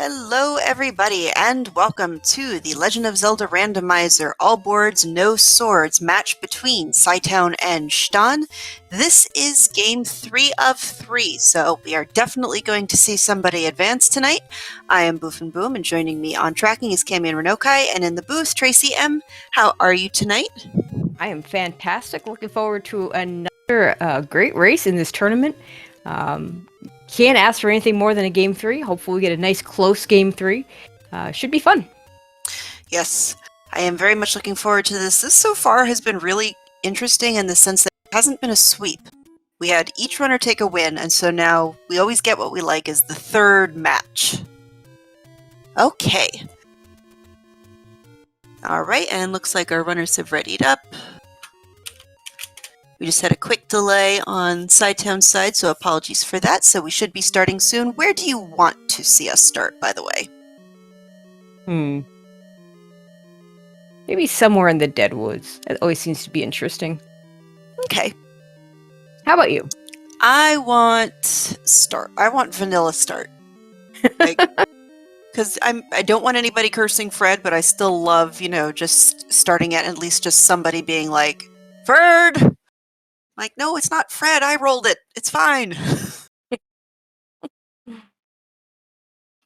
Hello everybody and welcome to the Legend of Zelda Randomizer All Boards No Swords match between Cytown and Shton. This is game 3 of 3, so we are definitely going to see somebody advance tonight. I am Boof and Boom, and joining me on tracking is Cami and Renokai, and in the booth, Tracy M. How are you tonight? I am fantastic. Looking forward to another great race in this tournament. Can't ask for anything more than a game 3. Hopefully we get a nice close game 3. Should be fun. Yes, I am very much looking forward to this. This so far has been really interesting in the sense that it hasn't been a sweep. We had each runner take a win, and so now we always get what we like is the third match. Okay. Alright, and looks like our runners have readied up. We just had a quick delay on Cytown's side, so apologies for that. So we should be starting soon. Where do you want to see us start, by the way? Maybe somewhere in the Deadwoods. That always seems to be interesting. Okay. How about you? I want vanilla start. Because I don't want anybody cursing Fred, but I still love, just starting at least just somebody being like, Fred! Like, no, it's not Fred. I rolled it. It's fine.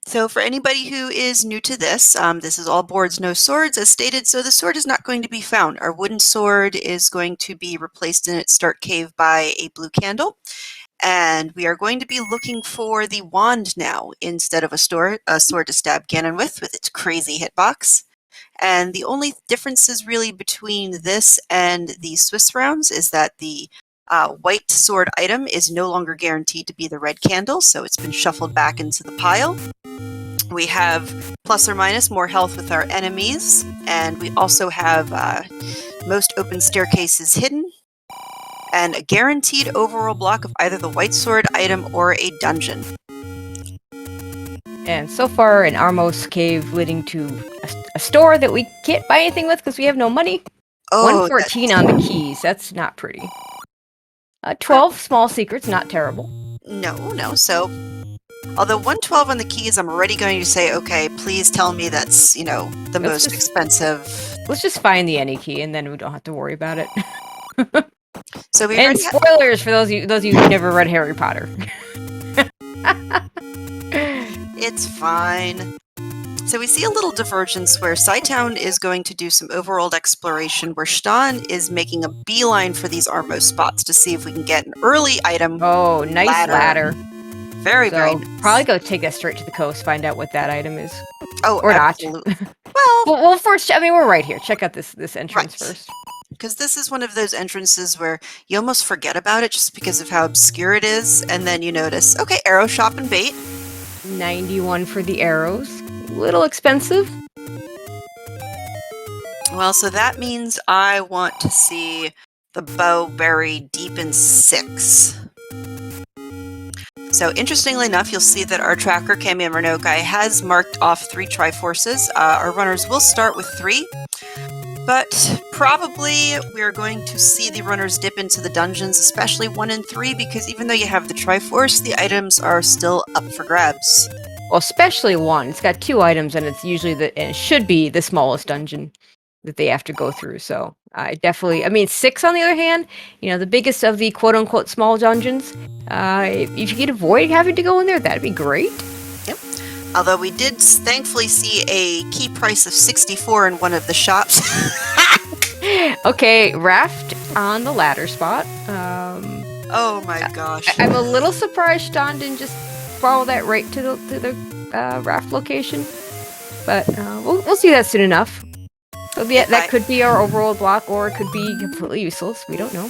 So for anybody who is new to this, this is all boards, no swords, as stated. So the sword is not going to be found. Our wooden sword is going to be replaced in its start cave by a blue candle. And we are going to be looking for the wand now instead of a sword to stab Ganon with its crazy hitbox. And the only differences really between this and the Swiss rounds is that the white sword item is no longer guaranteed to be the red candle, so it's been shuffled back into the pile. We have plus or minus more health with our enemies, and we also have most open staircases hidden, and a guaranteed overworld block of either the white sword item or a dungeon. And so far, an Armos cave leading to a store that we can't buy anything with because we have no money. Oh, 114 on the keys. That's not pretty. 12 small secrets, not terrible. No. So, although 112 on the keys, I'm already going to say, okay, please tell me that's, the most expensive. Let's just find the any key, and then we don't have to worry about it. So we and spoilers for those of you who never read Harry Potter. It's fine. So we see a little divergence where Cytown is going to do some overworld exploration, where Shton is making a beeline for these Armos spots to see if we can get an early item. Oh, nice ladder. Very nice. Probably go take us straight to the coast, find out what that item is. Oh, or absolutely. not. Well, first, we're right here. Check out this entrance first. Because this is one of those entrances where you almost forget about it just because of how obscure it is, and then you notice, okay, arrow shop and bait. 91 for the arrows. Little expensive. Well, so that means I want to see the bow buried deep in 6. So interestingly enough, you'll see that our tracker, Cami and Renokai, has marked off 3 Triforces. Our runners will start with 3, but probably we're going to see the runners dip into the dungeons, especially 1 and 3, because even though you have the Triforce, the items are still up for grabs. Well, especially 1. It's got 2 items, and it's usually it should be the smallest dungeon that they have to go through. So I 6 on the other hand, the biggest of the quote-unquote small dungeons, if you could avoid having to go in there, that'd be great. Yep. Although we did thankfully see a key price of 64 in one of the shops. Okay, raft on the ladder spot. Oh my gosh. I'm a little surprised Shton didn't just follow that right to the raft location, but we'll see that soon enough. So that could be our overworld block, or it could be completely useless. We don't know.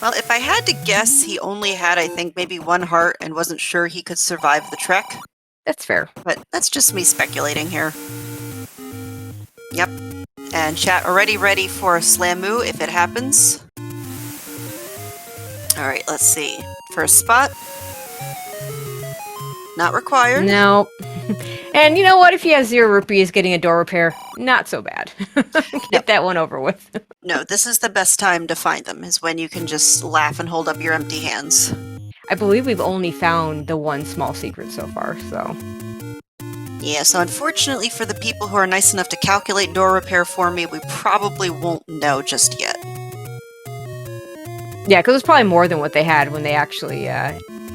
Well, if I had to guess, he only had, I think, maybe 1 heart and wasn't sure he could survive the trek. That's fair. But that's just me speculating here. Yep. And chat already ready for a Slamoo if it happens. Alright, let's see. First spot. Not required. No. And you know what? If you have 0 rupees, getting a door repair, not so bad. Get that one over with. No, this is the best time to find them, is when you can just laugh and hold up your empty hands. I believe we've only found the 1 small secret so far, so... Yeah, so unfortunately for the people who are nice enough to calculate door repair for me, we probably won't know just yet. Yeah, because it's probably more than what they had when they actually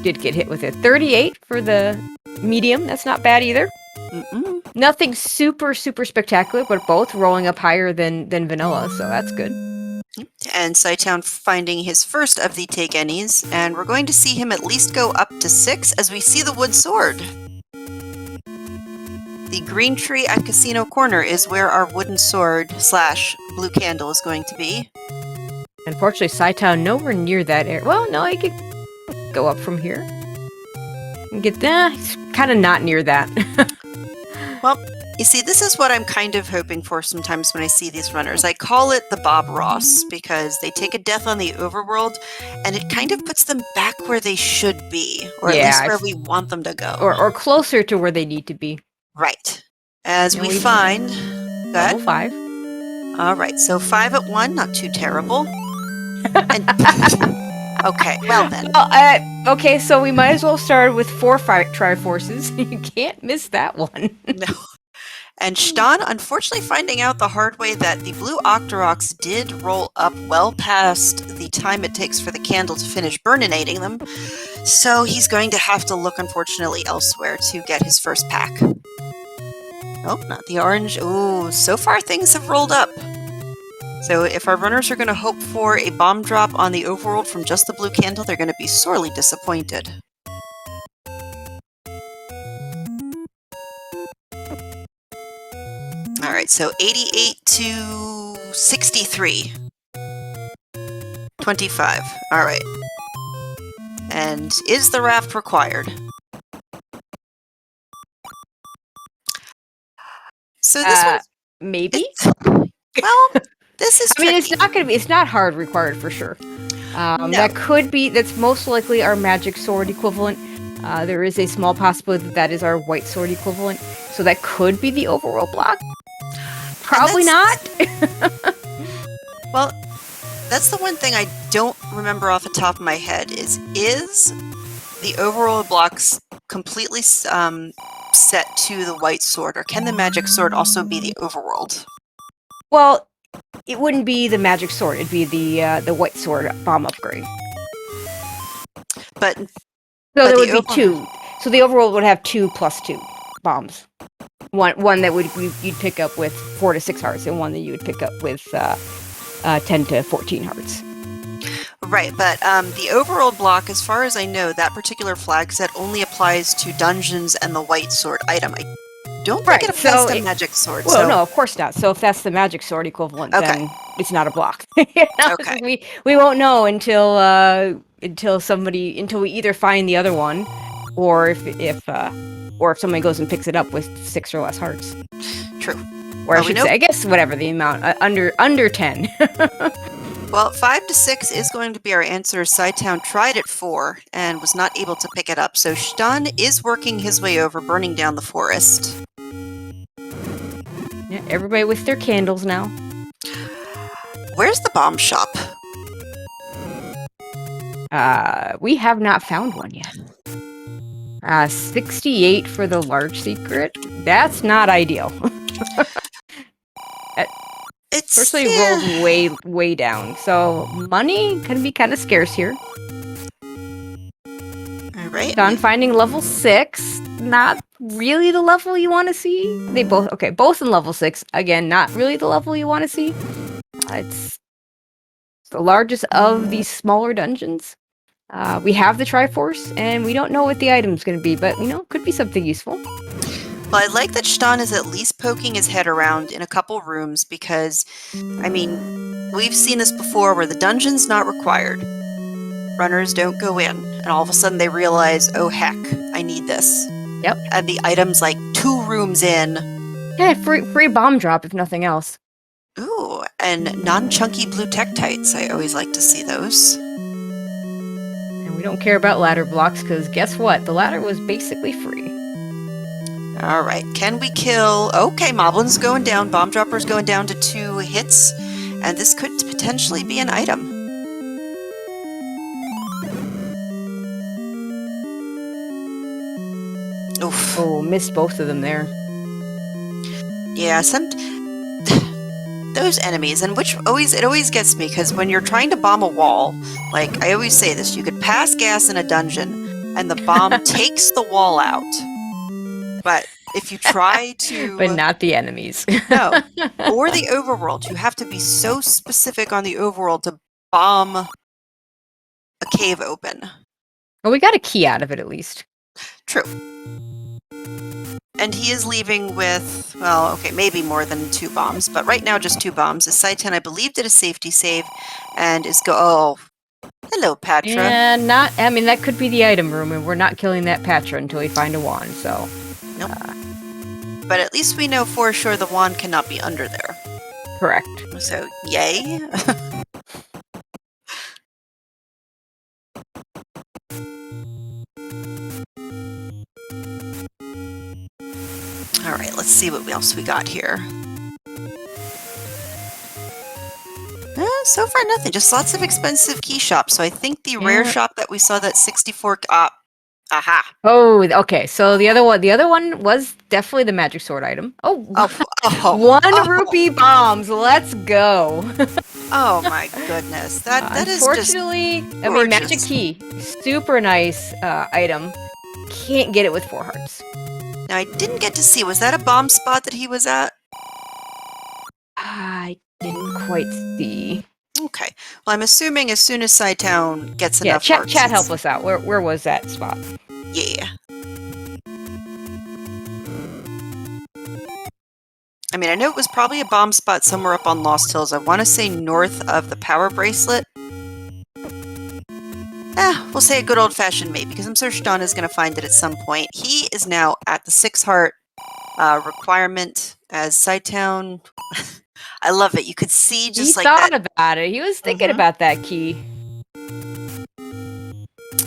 did get hit with it. 38 for the medium. That's not bad either. Mm-mm. Nothing super, super spectacular, but both rolling up higher than vanilla, so that's good. And cytown finding his first of the take any's, and we're going to see him at least go up to 6 as we see the wood sword. The green tree at Casino Corner is where our wooden sword / blue candle is going to be. Unfortunately, cytown nowhere near that area. Well, no, he could go up from here. And get that. He's kind of not near that. Well, you see, this is what I'm kind of hoping for sometimes when I see these runners. I call it the Bob Ross because they take a death on the overworld and it kind of puts them back where they should be, or at least where we want them to go. Or closer to where they need to be. Right. As You we know, find... Level 5. Alright, so 5 at 1, not too terrible. And... Okay, well then. Okay, so we might as well start with 4 Triforces. You can't miss that one. No. And Shton, unfortunately finding out the hard way that the blue Octoroks did roll up well past the time it takes for the candle to finish burninating them, so he's going to have to look, unfortunately, elsewhere to get his first pack. Oh, not the orange. Ooh, so far things have rolled up. So if our runners are going to hope for a bomb drop on the overworld from just the blue candle, they're going to be sorely disappointed. Alright, so 88 to 63. 25. Alright. And is the raft required? So this one... Maybe? Well, this is tricky. I mean, it's not hard required for sure. No. That's most likely our magic sword equivalent. There is a small possibility that is our white sword equivalent. So that could be the overworld block. Probably not. Well, that's the one thing I don't remember off the top of my head is the overworld blocks completely set to the white sword, or can the magic sword also be the overworld? Well, it wouldn't be the magic sword. It'd be the white sword bomb upgrade. But there would be 2. So the overworld would have 2 + 2 bombs. One that you'd pick up with 4 to 6 hearts, and one that you would pick up with 10 to 14 hearts. Right, but the overworld block, as far as I know, that particular flag set only applies to dungeons and the white sword item. I don't think it applies to magic sword. Well, no, of course not. So if that's the magic sword equivalent, then it's not a block. Okay. We won't know until we either find the other one, or if somebody goes and picks it up with 6 or less hearts. True. Or I guess whatever the amount, under 10. Well, 5 to 6 is going to be our answer. cytown tried at 4 and was not able to pick it up, so Shton is working his way over, burning down the forest. Yeah, everybody with their candles now. Where's the bomb shop? We have not found one yet. 68 for the large secret. That's not ideal. It's especially rolled way down. So money can be kind of scarce here. All right. Shton finding level 6. Not really the level you want to see. Both in level 6. Again, not really the level you want to see. It's the largest of these smaller dungeons. We have the Triforce, and we don't know what the item's going to be, but, could be something useful. Well, I like that Shton is at least poking his head around in a couple rooms because, I mean, we've seen this before where the dungeon's not required. Runners don't go in, and all of a sudden they realize, oh heck, I need this. Yep. And the item's like 2 rooms in. Yeah, free bomb drop if nothing else. Ooh, and non-chunky blue tektites. I always like to see those. And we don't care about ladder blocks, because guess what? The ladder was basically free. Alright, can we kill... Okay, Moblin's going down, Bomb Dropper's going down to 2 hits, and this could potentially be an item. Oof. Oof. Oh, missed both of them there. Yeah, those enemies, and it always gets me, because when you're trying to bomb a wall, like I always say this, you could pass gas in a dungeon, and the bomb takes the wall out. But if you try to... But not the enemies. No. Or the overworld. You have to be so specific on the overworld to bomb a cave open. Well, we got a key out of it at least. True. And he is leaving with, well, okay, maybe more than 2 bombs, but right now just 2 bombs. The cytown, I believe, did a safety save and is oh, hello, Patra. And I mean, that could be the item room, and we're not killing that Patra until we find a wand, so. Nope. But at least we know for sure the wand cannot be under there. Correct. So, yay. Alright, let's see what else we got here. So far nothing, just lots of expensive key shops. So I think the rare shop that we saw, that 64... aha! Oh, okay, so the other one was definitely the magic sword item. Oh, 1 rupee bombs, let's go! Oh my goodness, that is just unfortunately, I mean, magic key, super nice item. Can't get it with 4 hearts. Now, I didn't get to see, was that a bomb spot that he was at? I didn't quite see. Okay. Well, I'm assuming as soon as cytown gets enough hearts... Chat help us out. Where was that spot? Yeah. I mean, I know it was probably a bomb spot somewhere up on Lost Hills. I want to say north of the power bracelet. We'll say a good old-fashioned maybe, because I'm sure Shton is going to find it at some point. He is now at the 6 heart requirement as cytown. I love it. You could see just he like that. He thought about it. He was thinking about that key.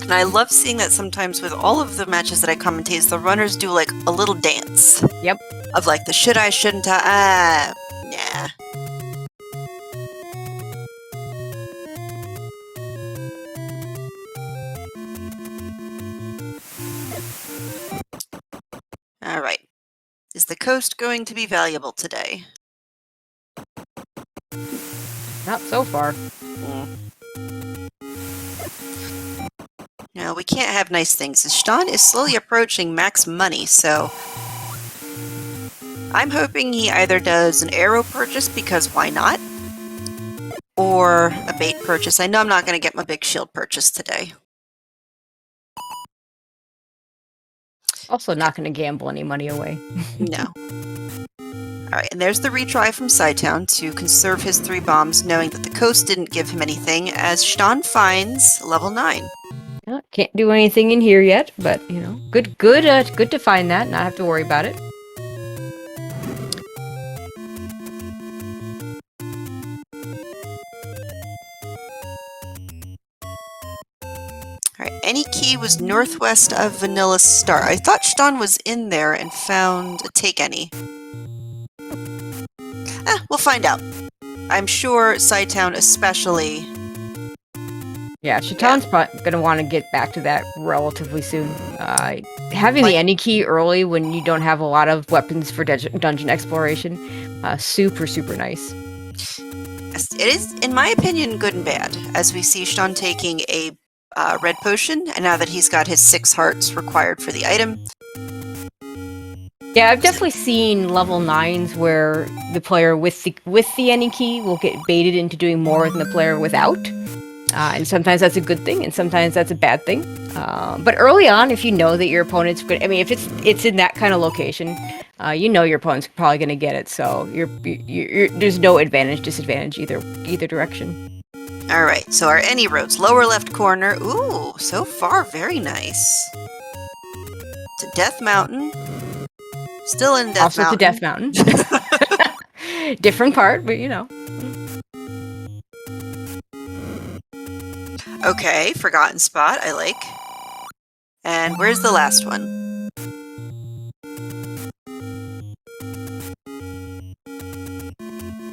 And I love seeing that sometimes with all of the matches that I commentate, the runners do like a little dance. Yep. Of like the should I, shouldn't I, nah. Alright. Is the coast going to be valuable today? Not so far. No, we can't have nice things. Shton is slowly approaching max money, so... I'm hoping he either does an arrow purchase, because why not? Or a bait purchase. I know I'm not going to get my big shield purchase today. Also not going to gamble any money away. No. Alright, and there's the retry from cytown to conserve his 3 bombs, knowing that the coast didn't give him anything, as Shton finds level 9. Can't do anything in here yet, but, you know, good to find that, not have to worry about it. Alright, any key was northwest of Vanilla Star. I thought Shton was in there and found a take any. We'll find out. I'm sure cytown especially... Yeah, Shton's going to want to get back to that relatively soon. Having the any key early when you don't have a lot of weapons for dungeon exploration, super nice. It is, in my opinion, good and bad, as we see Shton taking a red potion, and now that he's got his 6 hearts required for the item. Yeah, I've definitely seen level 9s where the player with the any key will get baited into doing more than the player without. And sometimes that's a good thing, and sometimes that's a bad thing. But early on, if you know that your opponent's good, I mean, if it's in that kind of location, you know your opponent's probably going to get it. So there's no advantage, disadvantage either direction. All right, so our any roads, lower left corner. Ooh, so far very nice. To Death Mountain. Still in Death Mountain. Also to Death Mountain. Different part, but you know. Okay, Forgotten Spot, I like. And where's the last one?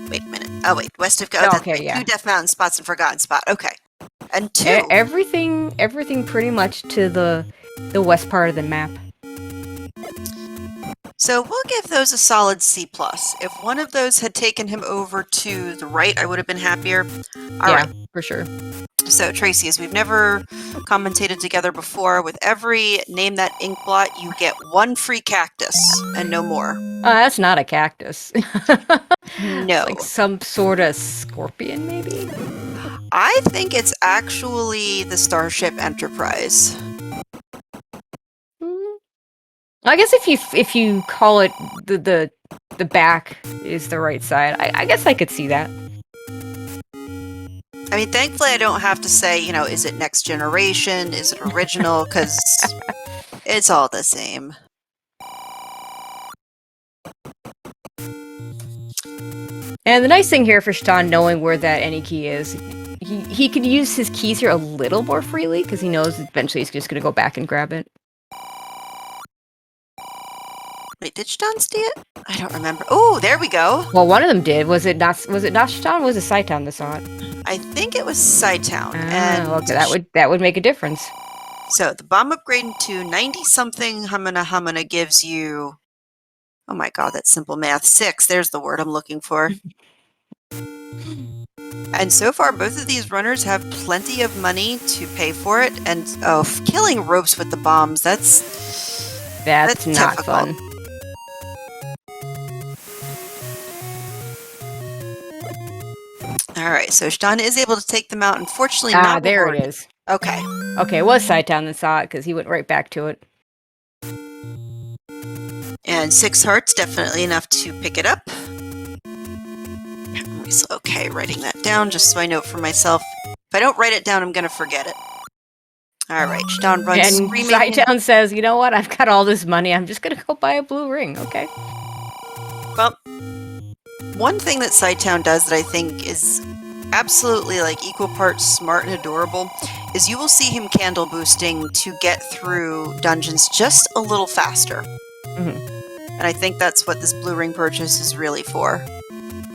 Wait a minute. Oh, wait, west of... Oh, okay, yeah. 2 Death Mountain spots and Forgotten Spot. Okay. And 2... Everything pretty much to the west part of the map. So we'll give those a solid C+. If one of those had taken him over to the right, I would have been happier. All Yeah, right. for sure. So Tracy, as we've never commentated together before, with every Name That Ink Blot, you get 1 free cactus and no more. That's not a cactus. No. It's like some sort of scorpion, maybe? I think it's actually the Starship Enterprise. I guess if you call it the back is the right side, I guess I could see that. I mean, thankfully I don't have to say, is it next generation? Is it original? Because it's all the same. And the nice thing here for Shton, knowing where that any key is, he could use his keys here a little more freely, because he knows eventually he's just going to go back and grab it. Wait, did Shton see it? I don't remember. Oh, there we go. Well, one of them did. Was it not Shton? Or was it cytown that saw it? I think it was cytown. And okay, that would make a difference. So the bomb upgrade to 90-something Hamana gives you, oh my god, that's simple math, 6. There's the word I'm looking for. And so far, both of these runners have plenty of money to pay for it. And killing ropes with the bombs, that's not difficult. fun. All right, so Shton is able to take them out. Unfortunately, not there rewarded. it is. Okay. Okay, it was cytown that saw it because he went right back to it. And 6 hearts, definitely enough to pick it up. Okay, writing that down just so I know for myself. If I don't write it down, I'm going to forget it. All right, Shton runs and screaming. cytown says, you know what? I've got all this money. I'm just going to go buy a blue ring, okay? Well, one thing that cytown does that I think is absolutely like equal parts smart and adorable is you will see him candle boosting to get through dungeons just a little faster. Mm-hmm. And I think that's what this blue ring purchase is really for.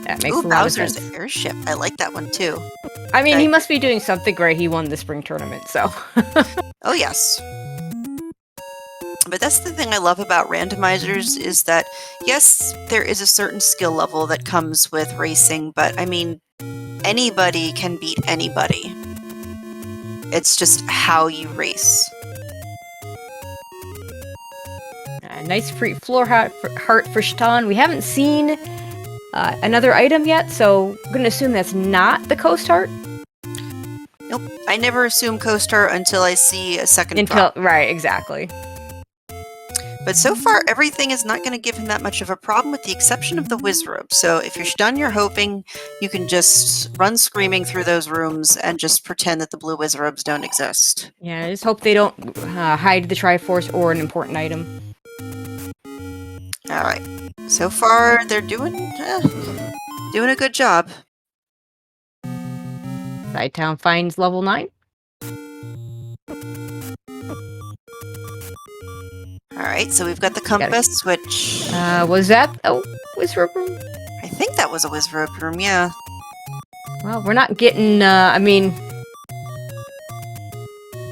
That makes a lot of Bowser's sense. airship. I like that one too. I mean, he must be doing something great. He won the spring tournament, so. Oh, yes. But that's the thing I love about randomizers is that, yes, there is a certain skill level that comes with racing, but I mean, anybody can beat anybody. It's just how you race. Nice free floor heart for Shton. We haven't seen another item yet, so I'm going to assume that's not the Coast Heart. Nope. I never assume Coast Heart until I see a second drop. Right, exactly. But so far, everything is not going to give him that much of a problem with the exception of the Wizrobe. So if you're Shton, you're hoping you can just run screaming through those rooms and just pretend that the blue Wizrobes don't exist. Yeah, I just hope they don't hide the Triforce or an important item. All right. So far, they're doing a good job. Cytown finds level 9. All right, so we've got the compass, which... was that a Wizrobe room? I think that was a Wizrobe room, yeah. Well, we're not getting, I mean...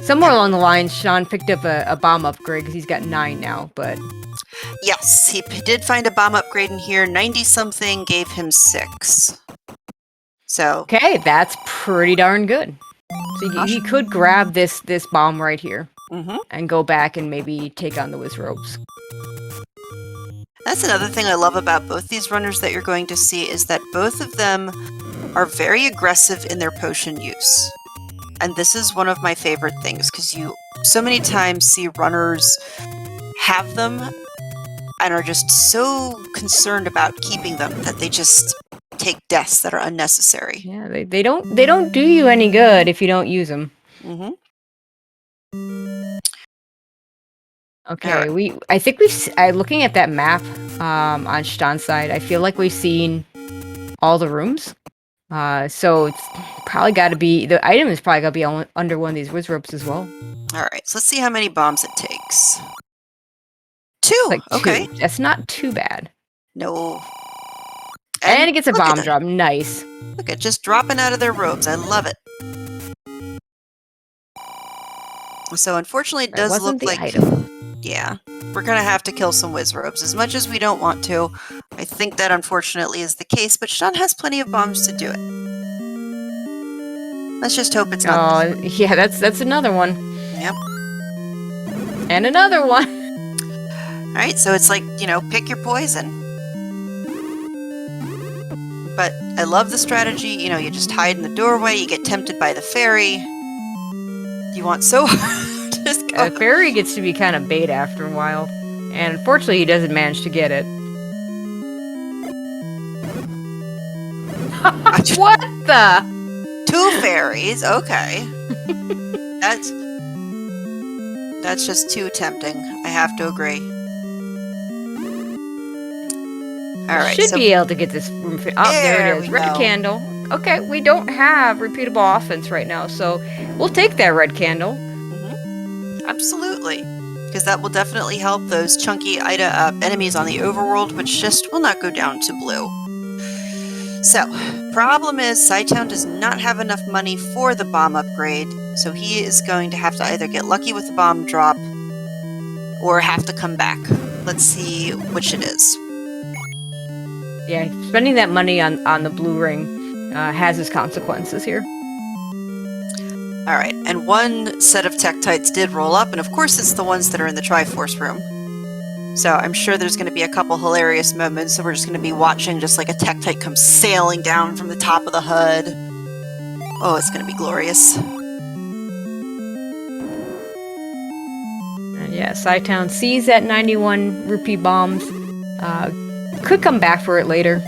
Somewhere along the line, Shton picked up a bomb upgrade, because he's got 9 now, but... Yes, he did find a bomb upgrade in here. 90-something gave him 6. So... Okay, that's pretty darn good. So he could grab this bomb right here. Mm-hmm. And go back and maybe take on the Wizrobes. That's another thing I love about both these runners that you're going to see is that both of them are very aggressive in their potion use. And this is one of my favorite things because you so many times see runners have them and are just so concerned about keeping them that they just take deaths that are unnecessary. Yeah, they don't do you any good if you don't use them. Mm-hmm. Okay, I think looking at that map on Shton's side, I feel like we've seen all the rooms. So it's probably got to be, the item is probably got to be under one of these Wizrobes as well. All right, so let's see how many bombs it takes. 2! Like 2. Okay. That's not too bad. No. And it gets a bomb drop. Nice. Look at just dropping out of their robes. I love it. So unfortunately, it does look like... Item. Yeah, we're gonna have to kill some Wizrobes, as much as we don't want to. I think that unfortunately is the case, but Shton has plenty of bombs to do it. Let's just hope it's not this Oh, one. yeah, that's another one. Yep. And another one. Alright, so it's like, you know, pick your poison. But I love the strategy, you know, you just hide in the doorway, you get tempted by the fairy. You want so hard to just go. Fairy gets to be kind of bait after a while. And unfortunately, he doesn't manage to get it. What the? 2 fairies, okay. That's just too tempting. I have to agree. Alright, Should so be able to get this room fit. Oh, there it is. we Red go. candle. Okay, we don't have repeatable offense right now, so we'll take that red candle. Absolutely. Because that will definitely help those chunky enemies on the overworld, which just will not go down to blue. So, problem is, Cytown does not have enough money for the bomb upgrade, so he is going to have to either get lucky with the bomb drop or have to come back. Let's see which it is. Yeah, spending that money on the blue ring has its consequences here. Alright, and one set of Tektites did roll up, and of course it's the ones that are in the Triforce room. So I'm sure there's going to be a couple hilarious moments, so we're just going to be watching just like a Tektite come sailing down from the top of the hood. Oh, it's going to be glorious. Yeah, Cytown sees that 91 rupee bombs. Could come back for it later.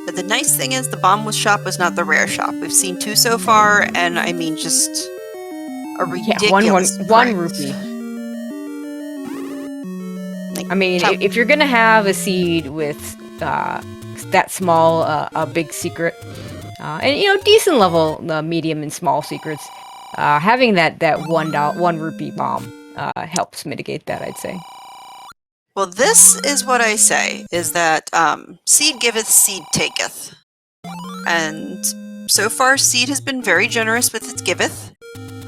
But the nice thing is the bomb shop was not the rare shop. We've seen 2 so far, and I mean just a ridiculous one rupee. Like, I mean, if you're gonna have a seed with that small, a big secret, and you know, decent level medium and small secrets, having that one rupee bomb helps mitigate that, I'd say. well, this is what I say, is that seed giveth, seed taketh. And so far, seed has been very generous with its giveth.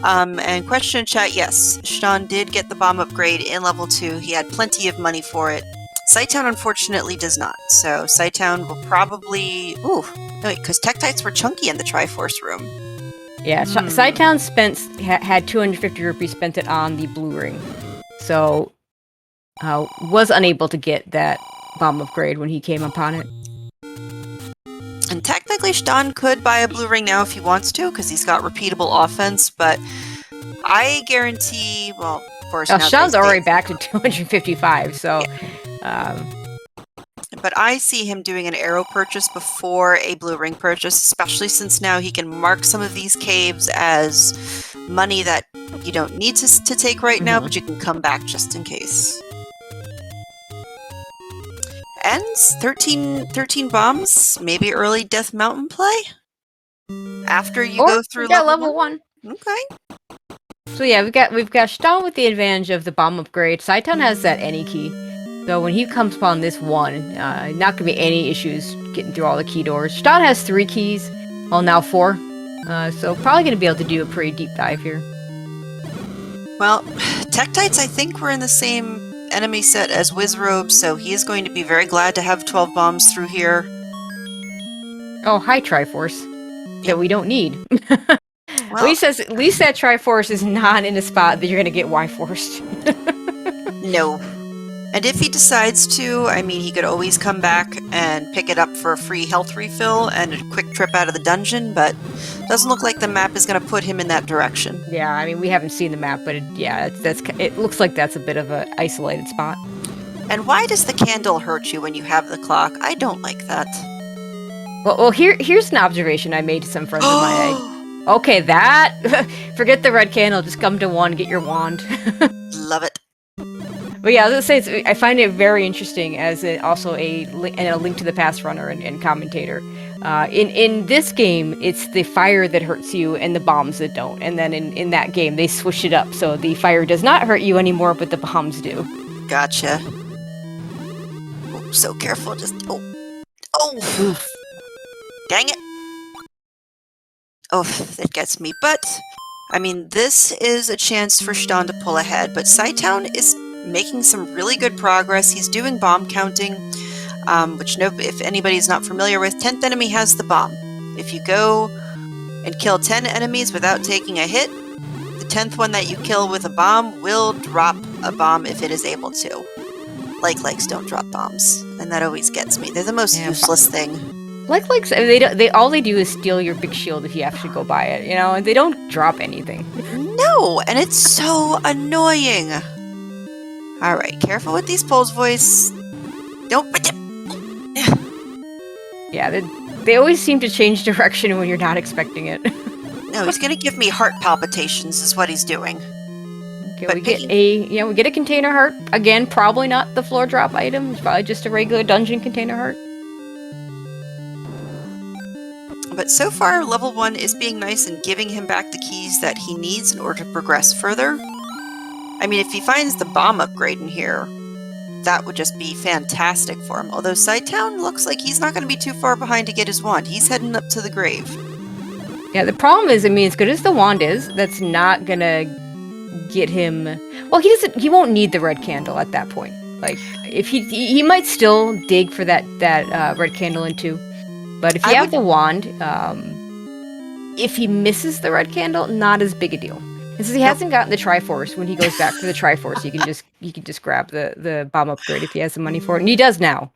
And question in chat, yes, Shton did get the bomb upgrade in level 2. He had plenty of money for it. Cytown unfortunately does not. So Cytown will probably... Ooh, no wait, because Tektites were chunky in the Triforce room. Yeah, Cytown had 250 rupees, spent it on the blue ring. So, was unable to get that bomb upgrade when he came upon it. And technically, Shton could buy a blue ring now if he wants to, because he's got repeatable offense, but I guarantee, well, of course... Shton's already back to 255, so... But I see him doing an arrow purchase before a blue ring purchase, especially since now he can mark some of these caves as money that you don't need to take right now, but you can come back just in case. Ends 13 bombs, maybe early Death Mountain play? After you go through level 1. Okay. So yeah, we've got Shton with the advantage of the bomb upgrade. Cytown has that any key. So when he comes upon this one, not gonna be any issues getting through all the key doors. Shton has 3 keys, well now 4. So probably gonna be able to do a pretty deep dive here. Well, Tektites I think were in the same enemy set as Wizrobe, so he is going to be very glad to have 12 bombs through here. Oh, hi Triforce. That we don't need. Well, at least that Triforce is not in a spot that you're gonna get Y-forced. No. And if he decides to, I mean, he could always come back and pick it up for a free health refill and a quick trip out of the dungeon, but doesn't look like the map is going to put him in that direction. Yeah, I mean, we haven't seen the map, but it looks like that's a bit of an isolated spot. And why does the candle hurt you when you have the clock? I don't like that. Well, here's an observation I made to some friends of mine. Okay, forget the red candle, just come to 1, get your wand. Love it. But yeah, I was gonna say, I find it very interesting as also a link to the past runner and commentator. In this game, it's the fire that hurts you and the bombs that don't. And then in that game, they switched it up, so the fire does not hurt you anymore, but the bombs do. Gotcha. Oh, so careful, just... Oh! Dang it! Oh, that gets me. But, I mean, this is a chance for Shton to pull ahead, but cytown is making some really good progress. He's doing bomb counting, which if anybody's not familiar with, 10th enemy has the bomb. If you go and kill 10 enemies without taking a hit, the 10th one that you kill with a bomb will drop a bomb if it is able to. Likes don't drop bombs, and that always gets me. They're the most useless thing. Likes, they all they do is steal your big shield if you actually go by it, you know, and they don't drop anything. No, and it's so annoying. Alright, careful with these poles, voice. Don't. Yeah, they always seem to change direction when you're not expecting it. No, he's gonna give me heart palpitations, is what he's doing. Okay, but we get a container heart. Again, probably not the floor drop item. It's probably just a regular dungeon container heart. But so far, level 1 is being nice and giving him back the keys that he needs in order to progress further. I mean, if he finds the bomb upgrade in here, that would just be fantastic for him. Although cytown looks like he's not going to be too far behind to get his wand. He's heading up to the grave. Yeah, the problem is, I mean, as good as the wand is, that's not going to get him... Well, he won't need the red candle at that point. Like, if he might still dig for that red candle in 2. But if you have the wand, if he misses the red candle, not as big a deal. And since he hasn't gotten the Triforce, when he goes back for the Triforce, you can just grab the bomb upgrade if he has the money for it, and he does now.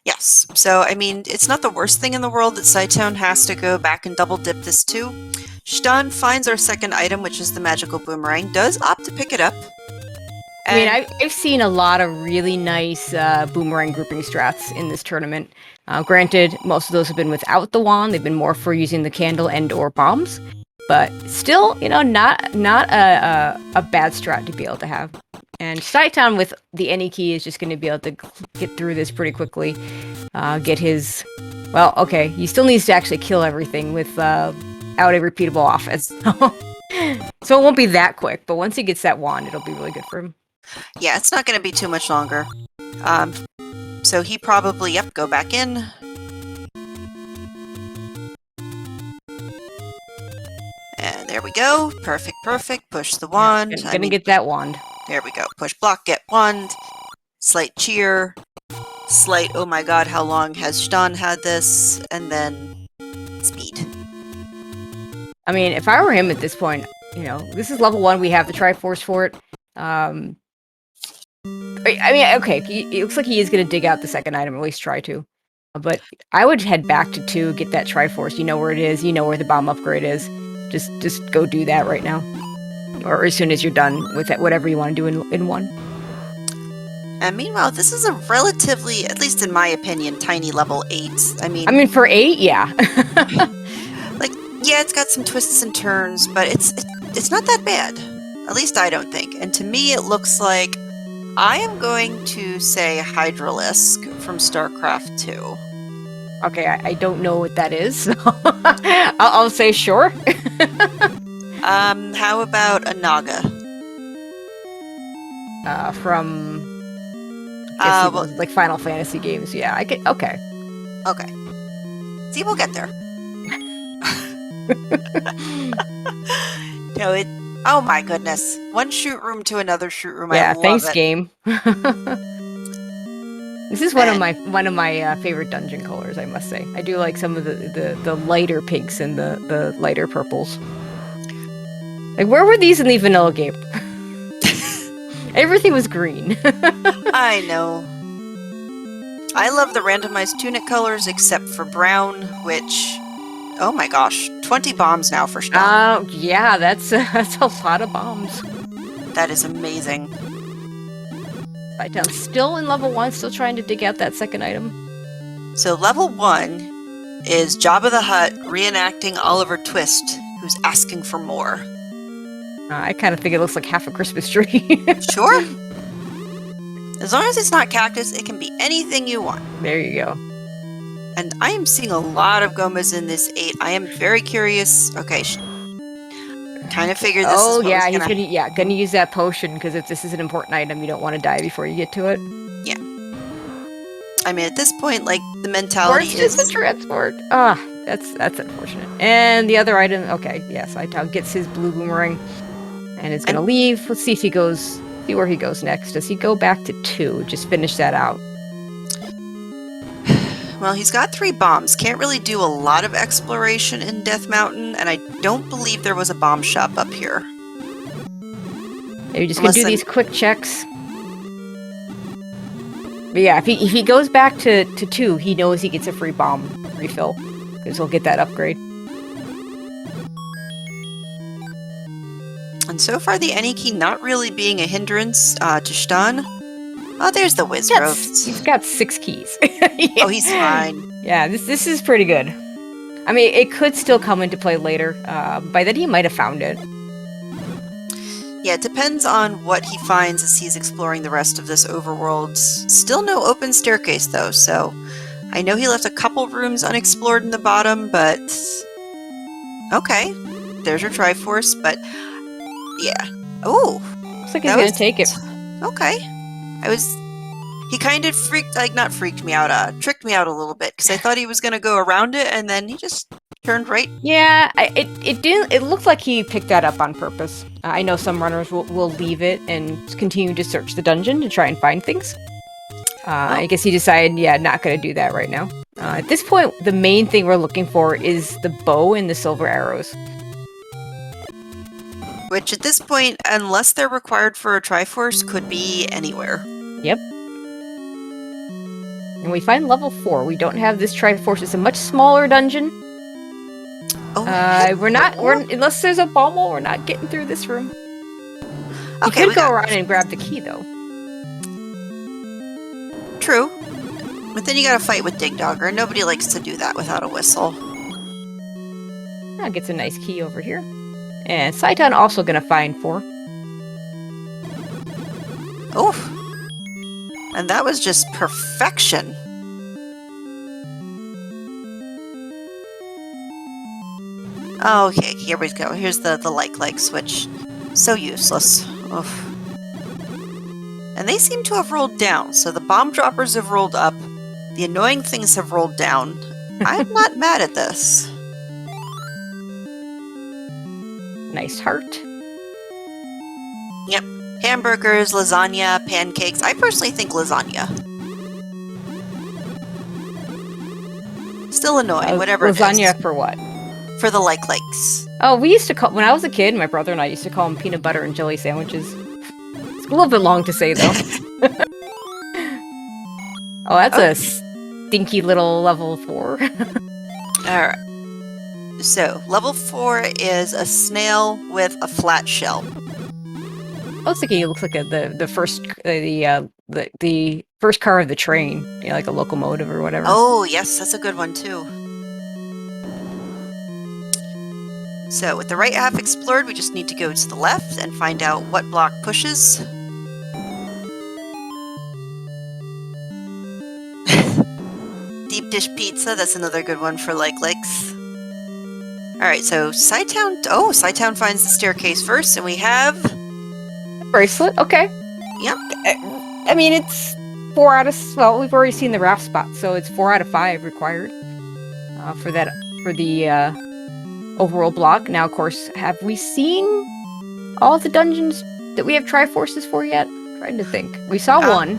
Yes. So I mean, it's not the worst thing in the world that cytown has to go back and double dip this too. Shton finds our second item, which is the magical boomerang. Does opt to pick it up. I mean, I've seen a lot of really nice boomerang grouping strats in this tournament. Granted, most of those have been without the wand. They've been more for using the candle and or bombs. But still, you know, not a bad strat to be able to have. And cytown with the any key is just going to be able to get through this pretty quickly. Get his... Well, okay, he still needs to actually kill everything without a repeatable offense. So it won't be that quick, but once he gets that wand, it'll be really good for him. Yeah, it's not going to be too much longer. So he probably, go back in. And there we go. Perfect. Push the wand. Yeah, gonna get that wand. There we go. Push block, get wand. Slight cheer. Slight, oh my god, how long has Shton had this? And then speed. I mean, if I were him at this point, you know, this is level 1. We have the Triforce for it. I mean, okay, it looks like he is going to dig out the second item, or at least try to. But I would head back to 2, get that Triforce. You know where it is. You know where the bomb upgrade is. Just go do that right now. Or as soon as you're done with it, whatever you want to do in 1. And meanwhile, this is a relatively, at least in my opinion, tiny level 8. I mean, for 8, yeah. Like, yeah, it's got some twists and turns, but it's not that bad. At least I don't think. And to me, it looks like I am going to say Hydralisk from StarCraft 2. Okay, I don't know what that is, so I'll say sure. How about a Naga? From like Final Fantasy games, yeah. I could. Okay. See, we'll get there. No, it. Oh my goodness! One shoot room to another shoot room. Yeah, I love thanks, it. game. This is one of my favorite dungeon colors, I must say. I do like some of the lighter pinks and the lighter purples. Like, where were these in the vanilla game? Everything was green. I know. I love the randomized tunic colors except for brown, which... Oh my gosh, 20 bombs now for Shton. Yeah, that's a lot of bombs. That is amazing. cytown still in level 1, still trying to dig out that second item. So level 1 is Jabba the Hutt reenacting Oliver Twist, who's asking for more. I kind of think it looks like half a Christmas tree. Sure. As long as it's not cactus, it can be anything you want. There you go. And I am seeing a lot of Gomas in this 8. I am very curious. Okay, kind of figured this is what yeah, he's gonna use that potion, because if this is an important item, you don't want to die before you get to it. Yeah. I mean, at this point, like, the mentality is... Or it's just a transport. That's unfortunate. And the other item, okay, yes, cytown gets his blue boomerang and is gonna leave. Let's see if he goes. See where he goes next. Does he go back to 2? Just finish that out. Well, he's got 3 bombs. Can't really do a lot of exploration in Death Mountain, and I don't believe there was a bomb shop up here. Maybe just gonna do these quick checks. But yeah, if he goes back to 2, he knows he gets a free bomb refill because he'll get that upgrade. And so far, the any key not really being a hindrance to Shton. Oh, there's the Wizgrove. He's got 6 keys. Oh, he's fine. Yeah, this is pretty good. I mean, it could still come into play later. By then, he might have found it. Yeah, it depends on what he finds as he's exploring the rest of this overworld. Still no open staircase, though, so I know he left a couple rooms unexplored in the bottom, but... Okay, there's your Triforce, but... Yeah. Oh! Looks like he's gonna take it. Okay. He kind of not freaked me out, tricked me out a little bit, because I thought he was gonna go around it, and then he just turned right. Yeah, it looked like he picked that up on purpose. I know some runners will leave it and continue to search the dungeon to try and find things. I guess he decided, yeah, not going to do that right now. At this point, the main thing we're looking for is the bow and the silver arrows. Which at this point, unless they're required for a Triforce, could be anywhere. Yep. And we find level 4. We don't have this Triforce. It's a much smaller dungeon. Oh, unless there's a bommel, we're not getting through this room. Okay, you could go around and grab the key, though. True. But then you gotta fight with Dig Dogger, and nobody likes to do that without a whistle. That gets a nice key over here. And cytown also gonna find 4. Oh. And that was just perfection. Okay, here we go. Here's the like switch. So useless. Oof. And they seem to have rolled down, so the bomb droppers have rolled up. The annoying things have rolled down. I'm not mad at this. Nice heart. Yep. Hamburgers, lasagna, pancakes. I personally think lasagna. Still annoying, whatever it is. Lasagna for what? For the likes. Oh, we used to call, when I was a kid, my brother and I used to call them peanut butter and jelly sandwiches. It's a little bit long to say, though. Oh, that's a stinky little level 4. Alright. So, level 4 is a snail with a flat shell. I was thinking it looks like the first car of the train, you know, like a locomotive or whatever. Oh, yes, that's a good one, too. So, with the right half explored, we just need to go to the left and find out what block pushes. Deep dish pizza, that's another good one for likes. Alright, so cytown... Oh, cytown finds the staircase first, and we have... Bracelet, okay. Yep. I mean, it's 4 out of... Well, we've already seen the raft spot, so it's 4 out of 5 required for the overworld block. Now, of course, have we seen all the dungeons that we have Triforces for yet? I'm trying to think. We saw 1.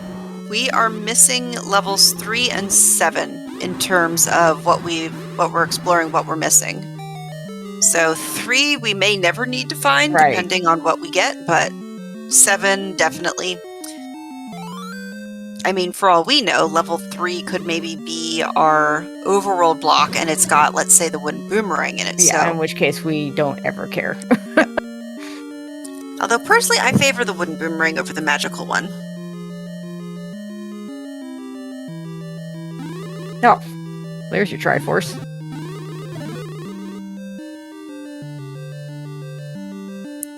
We are missing levels 3 and 7 in terms of what we're exploring, what we're missing. So 3 we may never need to find, depending on what we get, but 7 definitely. I mean, for all we know, level 3 could maybe be our overworld block, and it's got, let's say, the wooden boomerang in it. Yeah, so. In which case we don't ever care. Although, personally, I favor the wooden boomerang over the magical one. Oh, there's your Triforce.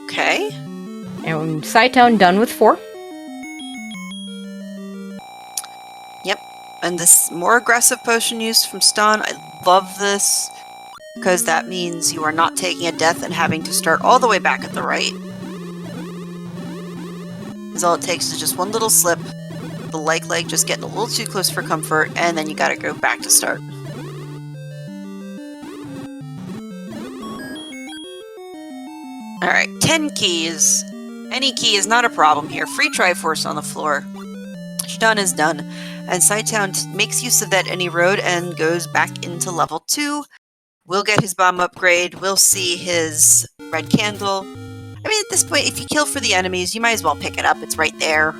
Okay. And cytown done with 4. Yep. And this more aggressive potion use from Shton. I love this, because that means you are not taking a death and having to start all the way back at the right. Because all it takes is just one little slip, the leg just getting a little too close for comfort, and then you gotta go back to start. Alright, 10 keys. Any key is not a problem here. Free Triforce on the floor. Shton is done. And cytown makes use of that any road and goes back into level 2. We'll get his bomb upgrade. We'll see his red candle. I mean, at this point, if you kill for the enemies, you might as well pick it up. It's right there.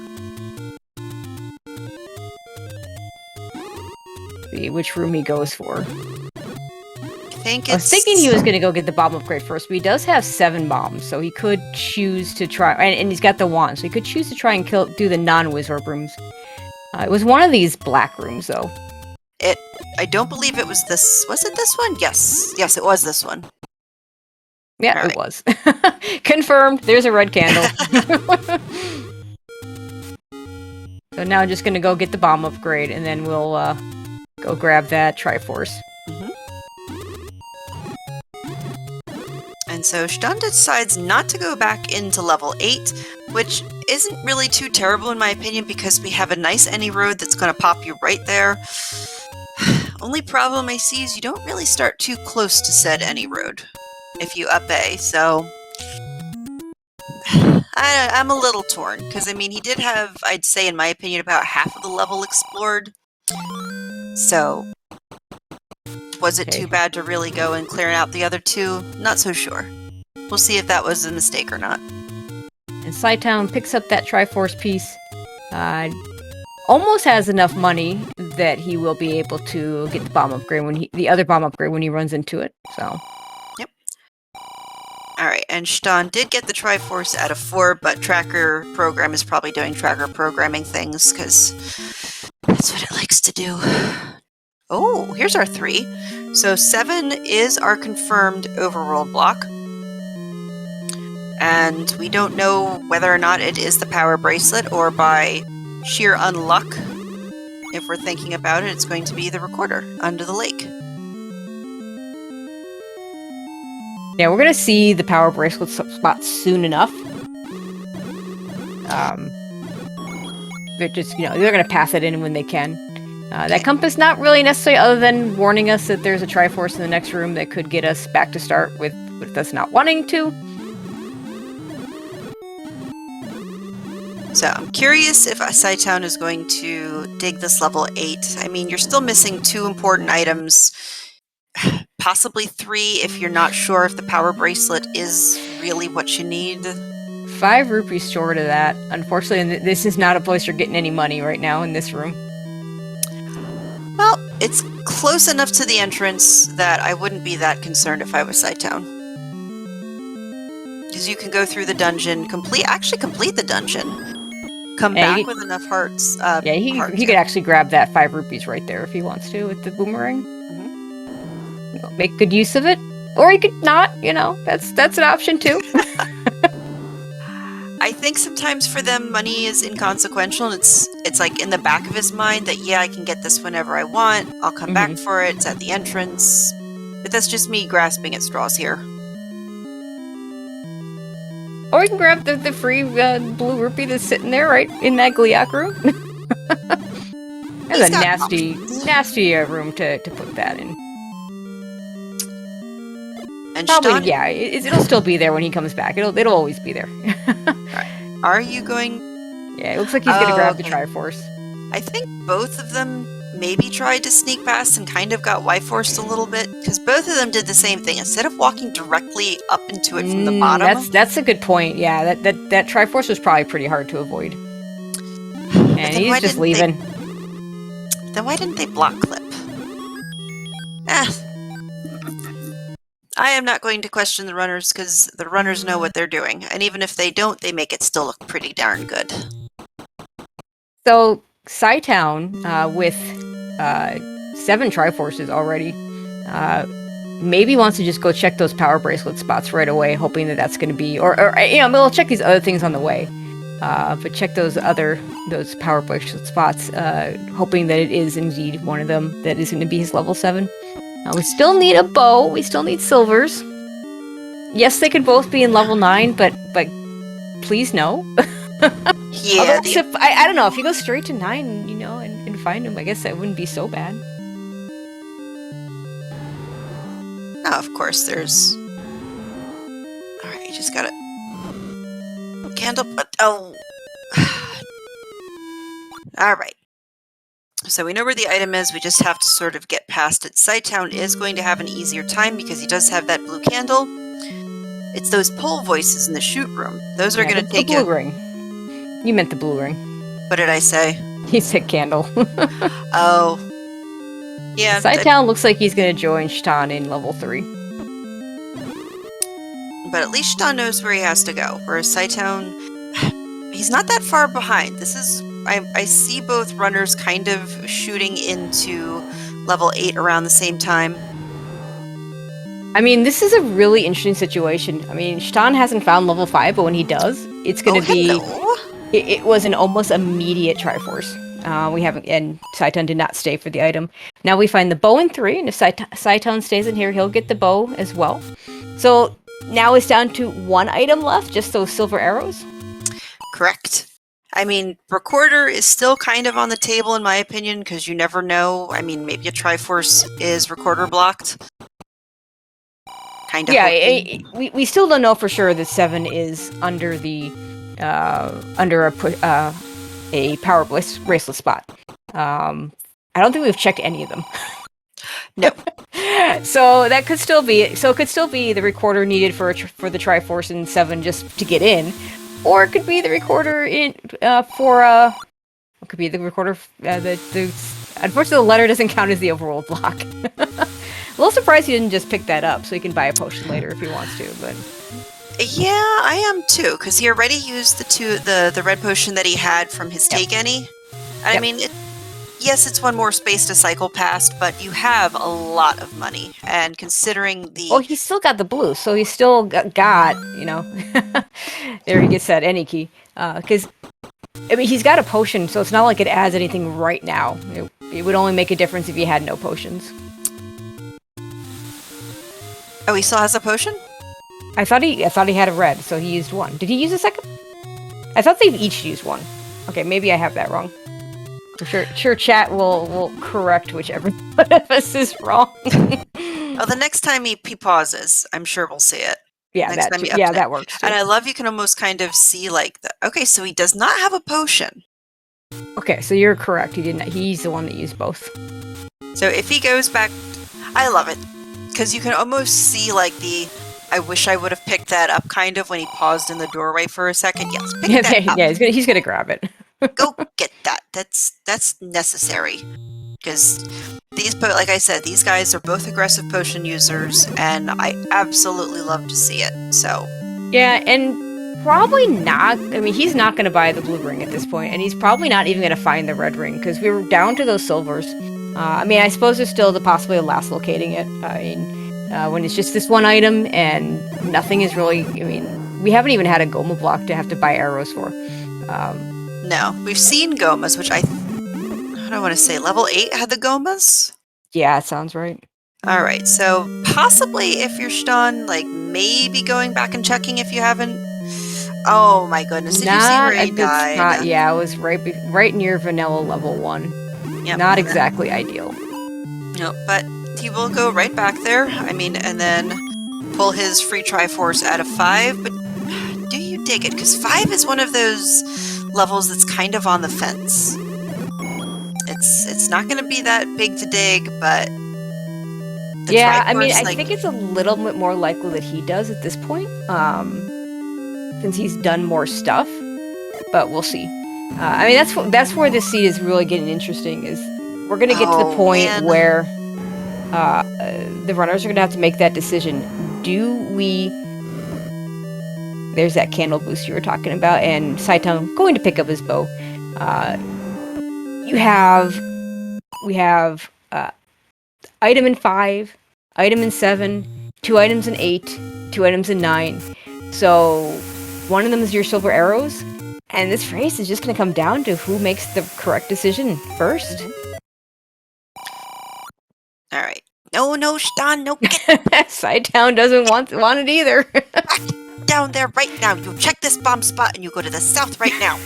See which room he goes for. I was thinking he was going to go get the bomb upgrade first, but he does have 7 bombs, so he could choose to try, and he's got the wand, so he could choose to try and do the non-wizard rooms. It was one of these black rooms, though. I don't believe it was this. Was it this one? Yes. Yes, it was this one. Yeah, it was. Confirmed. There's a red candle. So now I'm just going to go get the bomb upgrade, and then we'll go grab that Triforce. And so Shton decides not to go back into level 8, which isn't really too terrible in my opinion because we have a nice any road that's going to pop you right there. Only problem I see is you don't really start too close to said any road if you up A, so I'm a little torn because I mean he did have, I'd say in my opinion, about half of the level explored. So was it too bad to really go and clear out the other 2? Not so sure. We'll see if that was a mistake or not. And cytown picks up that Triforce piece. Almost has enough money that he will be able to get the bomb upgrade the other bomb upgrade when he runs into it. So. Yep. Alright, and Shton did get the Triforce out of 4, but Tracker Program is probably doing tracker programming things, because that's what it likes to do. Oh, here's our 3. So 7 is our confirmed Overworld block. And we don't know whether or not it is the power bracelet, or by sheer unluck, if we're thinking about it, it's going to be the recorder under the lake. Yeah, we're gonna see the power bracelet spot soon enough. They're just, they're gonna pass it in when they can. That compass not really necessarily other than warning us that there's a Triforce in the next room that could get us back to start with us not wanting to. So I'm curious if cytown is going to dig this level 8. I mean, you're still missing 2 important items, possibly 3 if you're not sure if the power bracelet is really what you need. 5 rupees short of that. Unfortunately, this is not a place you're getting any money right now in this room. Well, it's close enough to the entrance that I wouldn't be that concerned if I was cytown. Because you can go through the dungeon, complete the dungeon. Come back with enough hearts. He could actually grab that 5 rupees right there if he wants to with the boomerang. Make good use of it, or he could not. That's an option too. I think sometimes for them money is inconsequential, and it's like in the back of his mind that I can get this whenever I want. I'll come back for it. It's at the entrance. But that's just me grasping at straws here. Or you can grab the free blue rupee that's sitting there right in that Gliok room. That's a nasty room to put that in. And probably, it'll still be there when he comes back. It'll always be there. Right. Are you going? Yeah, it looks like he's gonna grab the Triforce. I think both of them maybe tried to sneak past and kind of got Y-forced a little bit, because both of them did the same thing. Instead of walking directly up into it from the bottom. That's a good point. Yeah, that Triforce was probably pretty hard to avoid. And he's just leaving. Then why didn't they block clip? I am not going to question the runners, because the runners know what they're doing. And even if they don't, they make it still look pretty darn good. So, cytown, with 7 Triforces already, maybe wants to just go check those power bracelet spots right away, hoping that that's going to be, or we'll check these other things on the way. But check those power bracelet spots, hoping that it is indeed one of them that is going to be his level 7. We still need a bow. We still need silvers. Yes, they could both be in level 9, but please no. Yeah. I don't know. If you go straight to 9, and find him, I guess that wouldn't be so bad. Oh, of course, there's... Alright, you just gotta... Candle... Oh! Alright. So we know where the item is, we just have to sort of get past it. Cytown is going to have an easier time because he does have that blue candle. It's those poll voices in the shoot room. Those are going to take the blue ring. You meant the blue ring. What did I say? He said candle. Oh. Yeah. Cytown looks like he's going to join Shton in level 3. But at least Shton knows where he has to go. Whereas Cytown, he's not that far behind. This is... I see both runners kind of shooting into level 8 around the same time. I mean, this is a really interesting situation. I mean, Shton hasn't found level 5, but when he does, it's going to be... Hello. It was an almost immediate Triforce. We haven't... And Cytown did not stay for the item. Now we find the bow in 3, and if Cytown stays in here, he'll get the bow as well. So now it's down to 1 item left, just those silver arrows. Correct. I mean, Recorder is still kind of on the table in my opinion, because you never know. I mean, maybe a Triforce is Recorder blocked. Kind of. Yeah, we still don't know for sure that 7 is under the under a power bracelet spot. I don't think we've checked any of them. No. So that could still be. So it could still be the Recorder needed for the Triforce in 7 just to get in. Or it could be the Recorder in for it could be the Recorder. Unfortunately, the letter doesn't count as the Overworld block. A little surprised he didn't just pick that up, so he can buy a potion later if he wants to. But yeah, I am too, because he already used the red potion that he had from his take any. I mean, yes, it's one more space to cycle past, but you have a lot of money, and considering the... Oh, he's still got the blue, so he's still got, you know... There he gets that any key. Because, I mean, he's got a potion, so it's not like it adds anything right now. It would only make a difference if he had no potions. Oh, he still has a potion? I thought he had a red, so he used 1. Did he use a second? I thought they each used 1. Okay, maybe I have that wrong. Sure, chat will correct whichever one of us is wrong. Oh, the next time he pauses, I'm sure we'll see it. Yeah, that works too. And I love you can almost kind of see like okay, so he does not have a potion. Okay, so you're correct. He's the one that used both. So if he goes back, I love it because you can almost see like the I wish I would have picked that up kind of when he paused in the doorway for a second. Yes, pick that up. Yeah, he's gonna grab it. Go get that. That's necessary because like I said, these guys are both aggressive potion users, and I absolutely love to see it. So yeah, and probably not. I mean, he's not going to buy the blue ring at this point, and he's probably not even going to find the red ring because we were down to those silvers. I mean, I suppose there's still the possibility of last locating it. I mean, when it's just this one item and nothing is really. I mean, we haven't even had a Goma block to have to buy arrows for. No, we've seen Gomas, which I don't want to say level 8 had the Gomas. Yeah, it sounds right. All right, so possibly if you're Shton, like maybe going back and checking if you haven't. Oh my goodness! Did you see where he died? Yeah, it was right near vanilla level 1. Yep. Not exactly ideal. No, but he will go right back there. I mean, and then pull his free Triforce out of 5. But do you dig it? Because 5 is one of those levels that's kind of on the fence. It's not going to be that big to dig, but yeah, I mean, I think it's a little bit more likely that he does at this point, since he's done more stuff. But we'll see. I mean, that's where this seed is really getting interesting. Is we're going to get to the point where the runners are going to have to make that decision. Do we? There's that candle boost you were talking about, and Cytown going to pick up his bow. We have item in 5, item in 7, 2 items in 8, 2 items in 9. So one of them is your silver arrows, and this race is just going to come down to who makes the correct decision first. All right. No, Shton, no. Cytown doesn't want it either. Down there right now. You check this bomb spot, and you go to the south right now.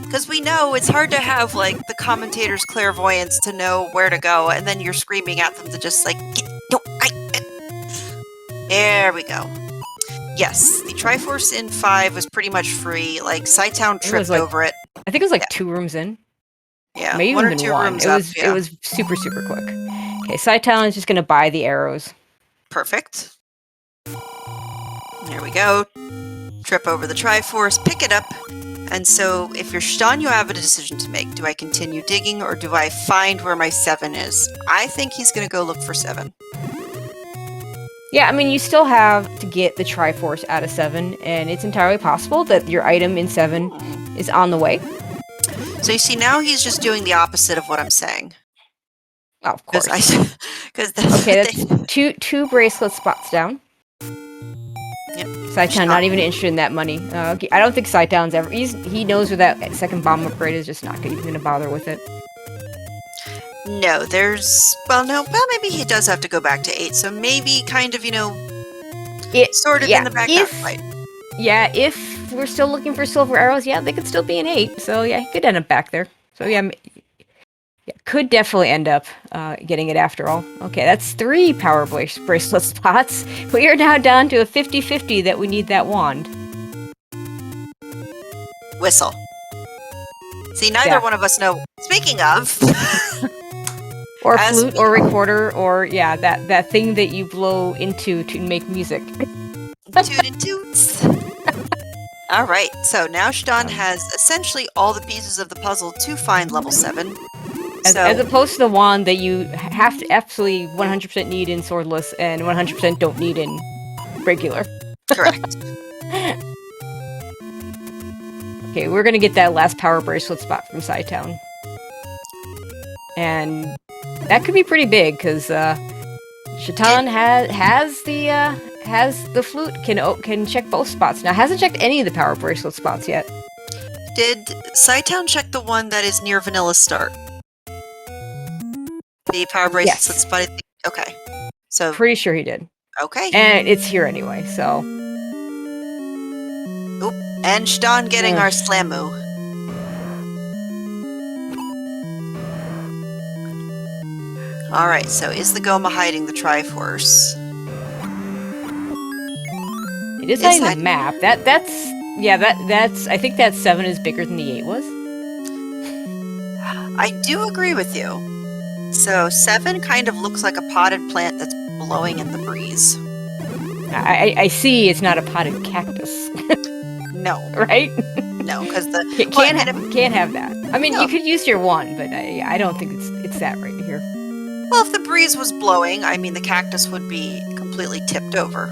Because we know it's hard to have, like, the commentator's clairvoyance to know where to go, and then you're screaming at them to just, like, There we go. Yes, the Triforce in 5 was pretty much free. Like, cytown tripped over it. I think it was like 2 rooms in. Yeah, Maybe 1 or even 2 one. rooms up, It was super, super quick. Okay, cytown is just gonna buy the arrows. Perfect. There we go. Trip over the Triforce, pick it up. And so, if you're Shton, you have a decision to make. Do I continue digging, or do I find where my 7 is? I think he's going to go look for 7. Yeah, I mean, you still have to get the Triforce out of 7, and it's entirely possible that your item in 7 is on the way. So you see, now he's just doing the opposite of what I'm saying. Oh, of course. Because that's okay, that's two bracelet spots down. Yep. Cytown not even interested in that money. Okay, I don't think Cytown's ever. He knows where that second bomb upgrade is. Just not even going to bother with it. No, maybe he does have to go back to 8. So maybe kind of, in the back fight. Yeah, if we're still looking for silver arrows, yeah, they could still be an 8. So yeah, he could end up back there. So yeah, could definitely end up getting it after all. Okay, that's 3 power bracelet spots. We are now down to a 50-50 that we need that wand. Whistle. See, neither one of us know. Speaking of... or flute, or recorder, or, yeah, that thing that you blow into to make music. Toot and toots. Alright, so now Shton has essentially all the pieces of the puzzle to find level 7. As opposed to the wand that you have to absolutely 100% need in swordless and 100% don't need in regular. Correct. Okay, we're gonna get that last power bracelet spot from cytown. And that could be pretty big, because Shton has the flute, can check both spots. Now, hasn't checked any of the power bracelet spots yet. Did cytown check the one that is near Vanilla Start? The power bracelet spot, I think. Okay. So pretty sure he did. Okay. And it's here anyway, so. Oop. And Shton getting our Slamu. Alright, so is the Goma hiding the Triforce? It is hiding the map. That's I think that 7 is bigger than the 8 was. I do agree with you. So 7 kind of looks like a potted plant that's blowing in the breeze. I see it's not a potted cactus. No. Right? No, because the... Can't have that. I mean, you could use your one, but I don't think it's that right here. Well, if the breeze was blowing, I mean, the cactus would be completely tipped over.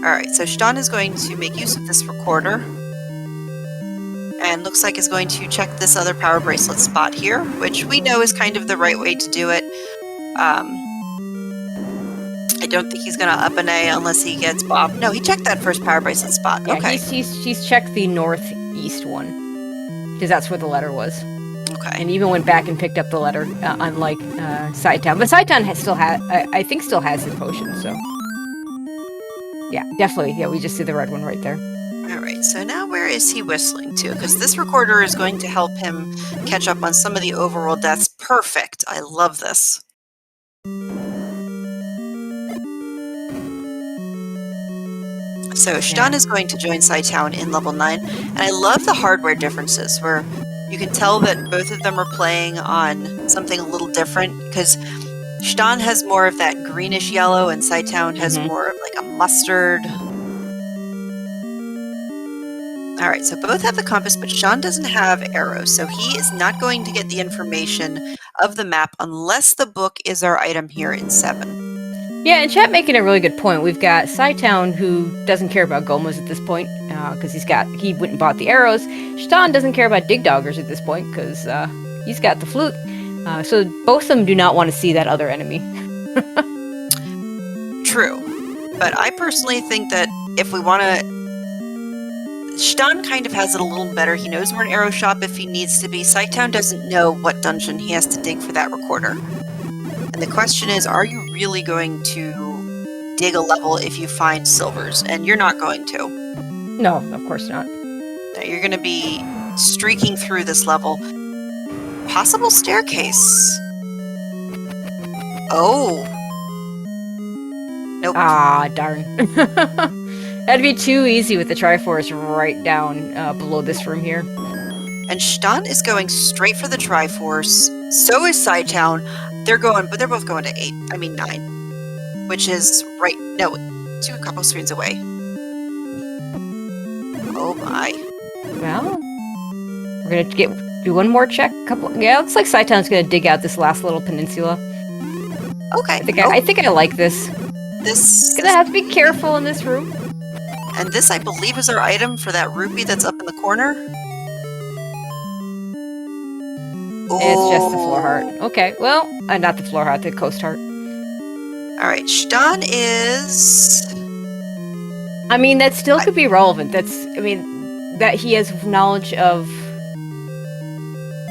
Alright, so Shton is going to make use of this recorder. And looks like is going to check this other power bracelet spot here, which we know is kind of the right way to do it. I don't think he's going to up an A unless he gets Bob. No, he checked that first power bracelet spot. Yeah, okay. He's checked the northeast one, because that's where the letter was. Okay. And even went back and picked up the letter, unlike cytown. But cytown I think still has his potion, so. Yeah, definitely. Yeah, we just see the red one right there. Alright, so now where is he whistling to? Because this recorder is going to help him catch up on some of the overworld deaths. Perfect. I love this. So Shton is going to join cytown in level 9, and I love the hardware differences, where you can tell that both of them are playing on something a little different, because Shton has more of that greenish yellow, and cytown has more of like a mustard. Alright, so both have the compass, but Shton doesn't have arrows, so he is not going to get the information of the map unless the book is our item here in 7. Yeah, and chat making a really good point. We've got cytown, who doesn't care about Gomas at this point, because he went and bought the arrows. Shton doesn't care about dig doggers at this point, because he's got the flute. So both of them do not want to see that other enemy. True. But I personally think that if we want to... Shton kind of has it a little better. He knows where an arrow shop if he needs to be. cytown doesn't know what dungeon he has to dig for that recorder. And the question is, are you really going to dig a level if you find silvers? And you're not going to. No, of course not. No, you're going to be streaking through this level. Possible staircase. Oh. Nope. Ah, darn. That'd be too easy with the Triforce right down below this room here. And Shton is going straight for the Triforce. So is cytown. They're both going to 8. I mean 9. Which is right, no, a couple screens away. Oh my. Well, we're gonna do one more check. Yeah, it looks like cytown's gonna dig out this last little peninsula. Okay. I think I like this. This Gonna have to be careful in this room. And this, I believe, is our item for that rupee that's up in the corner. It's just the floor heart. Okay, well, not the floor heart, the coast heart. Alright, Shton is... I mean, that still could be relevant. That he has knowledge of...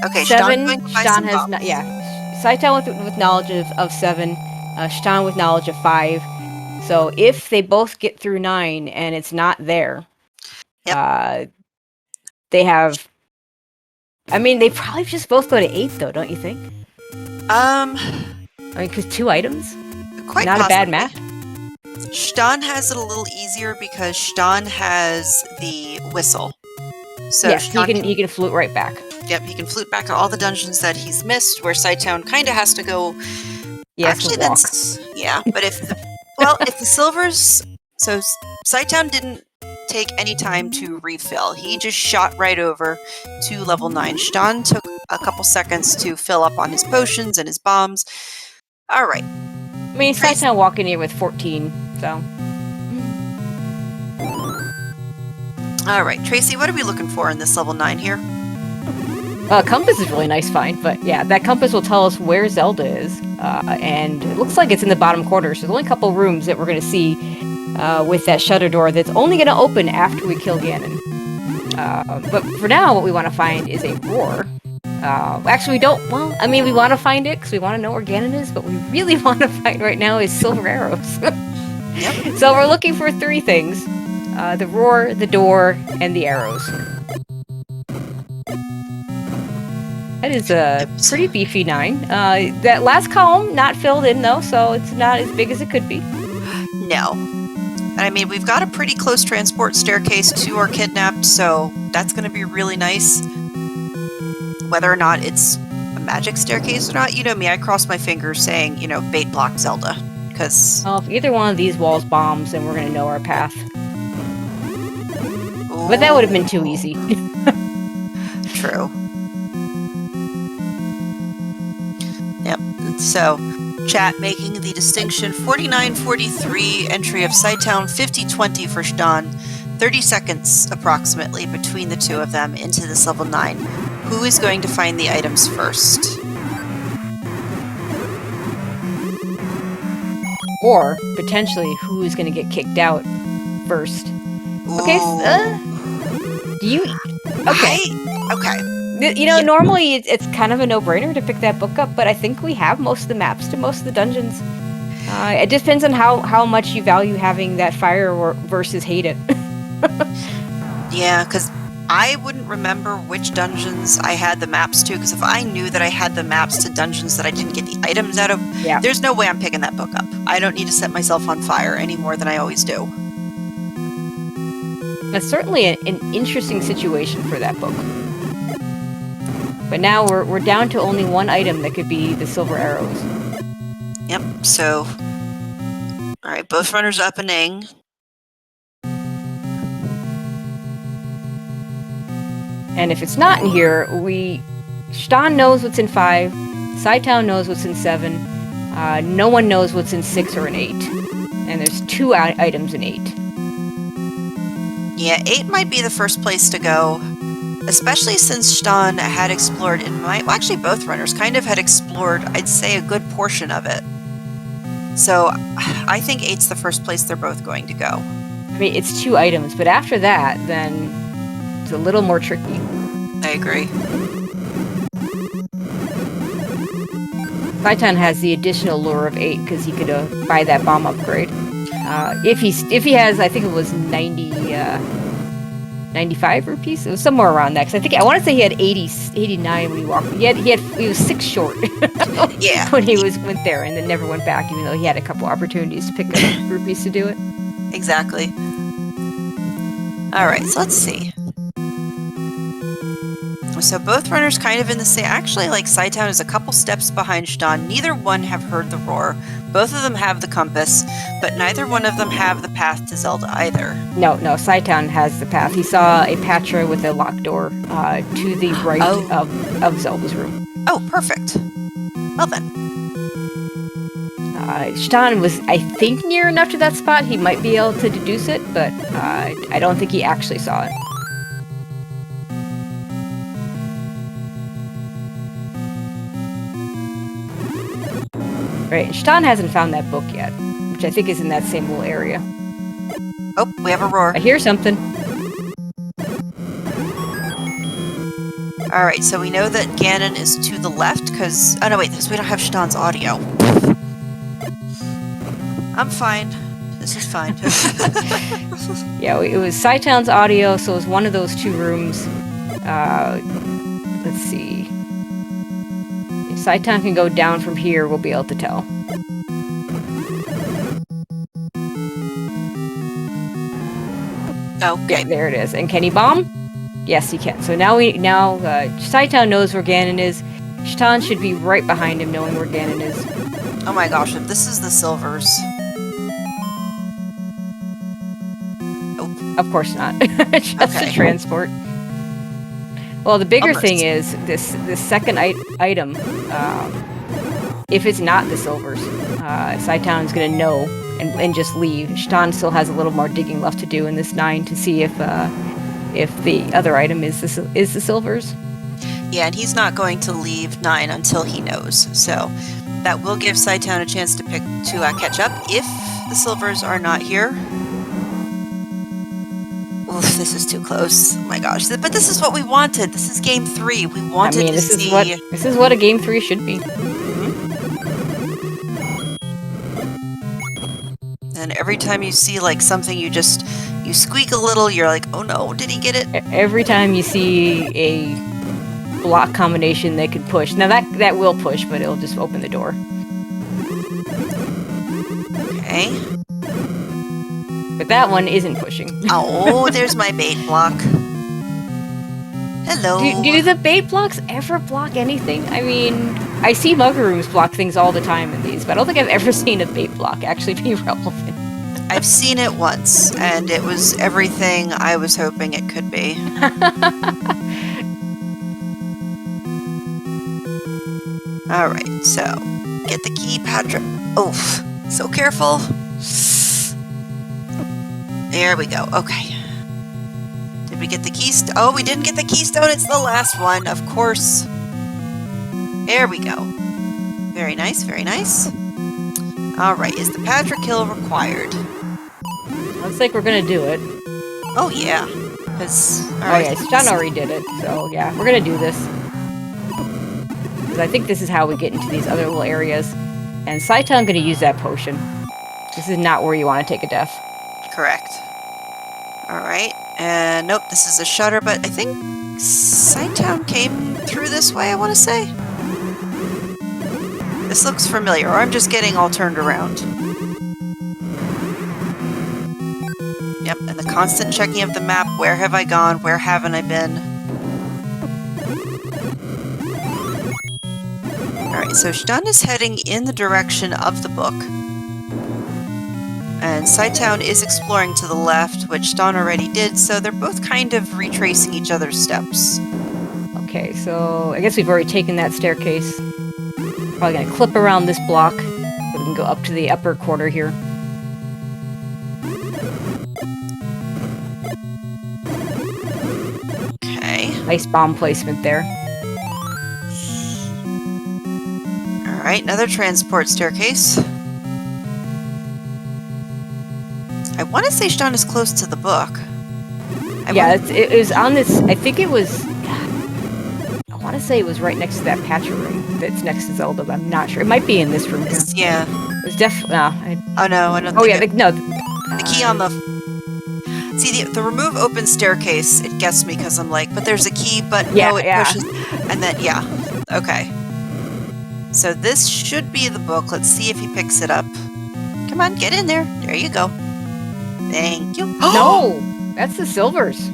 Okay, 7. Shton has... cytown with knowledge of 7. Shton with knowledge of 5. So if they both get through 9 and it's not there, they have... I mean, they probably just both go to 8, though, don't you think? I mean, because 2 items? Quite not possibly. A bad math. Shton has it a little easier because Shton has the whistle. So yes, he can flute right back. Yep, he can flute back to all the dungeons that he's missed, where cytown kind of has to go... Actually, that's... Yeah, but if the silvers... So cytown didn't take any time to refill. He just shot right over to level 9. Shton took a couple seconds to fill up on his potions and his bombs. Alright. I mean, cytown walking here with 14, so... Alright, Tracy, what are we looking for in this level 9 here? Compass is really nice find, but yeah, that compass will tell us where Zelda is, and it looks like it's in the bottom corner, so there's only a couple rooms that we're going to see with that shutter door that's only going to open after we kill Ganon. But for now, what we want to find is a roar. Actually, we don't, well, I mean, we want to find it because we want to know where Ganon is, but we really want to find right now is silver arrows. Yep. So we're looking for 3 things. The roar, the door, and the arrows. That is a pretty beefy 9. That last column, not filled in though, so it's not as big as it could be. No. I mean, we've got a pretty close transport staircase to our kidnapped, so that's going to be really nice. Whether or not it's a magic staircase or not, you know me, I cross my fingers saying, bait block Zelda. Because... Well, if either one of these walls bombs, then we're going to know our path. Ooh. But that would have been too easy. True. Yep. So, chat making the distinction 49-43 entry of cytown, 50-20 for Shton, 30 seconds approximately between the two of them into this level 9. Who is going to find the items first? Or, potentially, who is going to get kicked out first? Ooh. Okay, do you... Okay. Okay. Normally it's kind of a no-brainer to pick that book up, but I think we have most of the maps to most of the dungeons. It depends on how much you value having that fire versus hate it. Yeah, because I wouldn't remember which dungeons I had the maps to, because if I knew that I had the maps to dungeons that I didn't get the items out of, there's no way I'm picking that book up. I don't need to set myself on fire any more than I always do. That's certainly an interesting situation for that book. But now we're down to only one item that could be the silver arrows. Yep, so... Alright, both runners up and ing. And if it's not in here, Shton knows what's in 5, cytown knows what's in 7, no one knows what's in 6 or in 8. And there's 2 items in 8. Yeah, 8 might be the first place to go. Especially since Shton had explored, actually both runners kind of had explored, I'd say, a good portion of it. So, I think 8's the first place they're both going to go. I mean, it's 2 items, but after that, then it's a little more tricky. I agree. cytown has the additional lure of 8 because he could buy that bomb upgrade. If he has, I think it was 90 95 rupees. It was somewhere around that. 'Cause I want to say he had 80, 89 when he walked. He was 6 short Yeah. when he went there, and then never went back, even though he had a couple opportunities to pick up rupees to do it. Exactly. All right, so let's see. So both runners kind of in the same... Actually, like, Cytown is a couple steps behind Shton. Neither one have heard the roar. Both of them have the compass, but neither one of them have the path to Zelda either. No, Cytown has the path. He saw a Patra with a locked door to the right of Zelda's room. Oh, perfect. Well then. Shton was, I think, near enough to that spot. He might be able to deduce it, but I don't think he actually saw it. Right, Shton hasn't found that book yet, which I think is in that same little area. Oh, we have a roar. I hear something. Alright, so we know that Ganon is to the left, because... Oh, no, wait, because we don't have Shton's audio. I'm fine. This is fine. Yeah, it was Cytown's audio, so it was one of those 2 rooms. Let's see. If Cytown can go down from here, we'll be able to tell. Okay. Yeah, there it is. And can he bomb? Yes, he can. So now Cytown knows where Ganon is. Shton should be right behind him, knowing where Ganon is. Oh my gosh, if this is the silvers... Of course not. Just a transport. Well, the bigger thing is this second item. If it's not the silvers, Cytown's gonna know and just leave. Shton still has a little more digging left to do in this 9 to see if the other item is the silvers. Yeah, and he's not going to leave 9 until he knows. So that will give Cytown a chance to catch up if the silvers are not here. Oof, this is too close. Oh my gosh. But this is what we wanted. This is game 3. We wanted to see... This is what a game 3 should be. And every time you see, like, something you squeak a little, you're like, oh no, did he get it? Every time you see a block combination they could push. Now that will push, but it'll just open the door. Okay. But that one isn't pushing. Oh, there's my bait block. Hello. Do the bait blocks ever block anything? I mean, I see mugger rooms block things all the time in these, but I don't think I've ever seen a bait block actually be relevant. I've seen it once, and it was everything I was hoping it could be. Alright, so, get the key, Patrick. Oh, so careful. There we go, okay. Did we get the keystone? Oh, we didn't get the keystone, it's the last one, of course. There we go. Very nice, very nice. Alright, is the Patrick kill required? Looks like we're gonna do it. Oh yeah, because... Alright, Shton already did it, so yeah, we're gonna do this. Because I think this is how we get into these other little areas. And Cytown gonna use that potion. This is not where you want to take a death. Correct. Alright, and nope, this is a shutter, but I think Cytown came through this way, I want to say. This looks familiar, or I'm just getting all turned around. Yep, and the constant checking of the map. Where have I gone? Where haven't I been? Alright, so Shton is heading in the direction of the book. And Cytown is exploring to the left, which Shton already did, so they're both kind of retracing each other's steps. Okay, so I guess we've already taken that staircase. Probably gonna clip around this block, so we can go up to the upper quarter here. Okay. Nice bomb placement there. Alright, another transport staircase. I want to say Shton is close to the book. It was on this... I think it was... I want to say it was right next to that Patcher room that's next to Zelda, but I'm not sure. It might be in this room here. Yeah. It was definitely... Oh no, I don't think the key on the... See, the remove open staircase, it gets me because I'm like, but there's a key, but Yeah, no, it yeah. pushes. And then, yeah. Okay. So this should be the book. Let's see if he picks it up. Come on, get in there. There you go. Thank you. No, that's the silvers.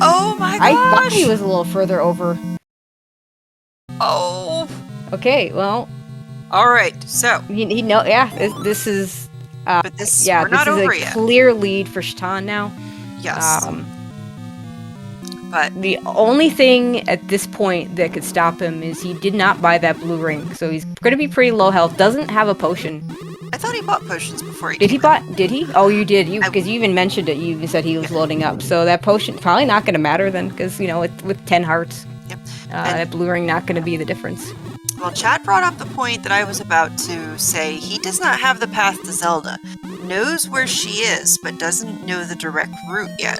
Oh my gosh! I thought he was a little further over. Oh. Okay, well. All right. So. He know. Yeah, this is. But this. Yeah, we're this not is over a yet. clear lead for Shton now. Yes. But the only thing at this point that could stop him is he did not buy that blue ring, so he's going to be pretty low health. Doesn't have a potion. I thought he bought potions before he Did he came in. buy? Did he? Oh, you did. Because you even mentioned it. You said he was loading up. So that potion probably not going to matter then, because you know with 10 hearts, Yep. That blue ring not going to be the difference. Well, Chad brought up the point that I was about to say. He does not have the path to Zelda. Knows where she is, but doesn't know the direct route yet.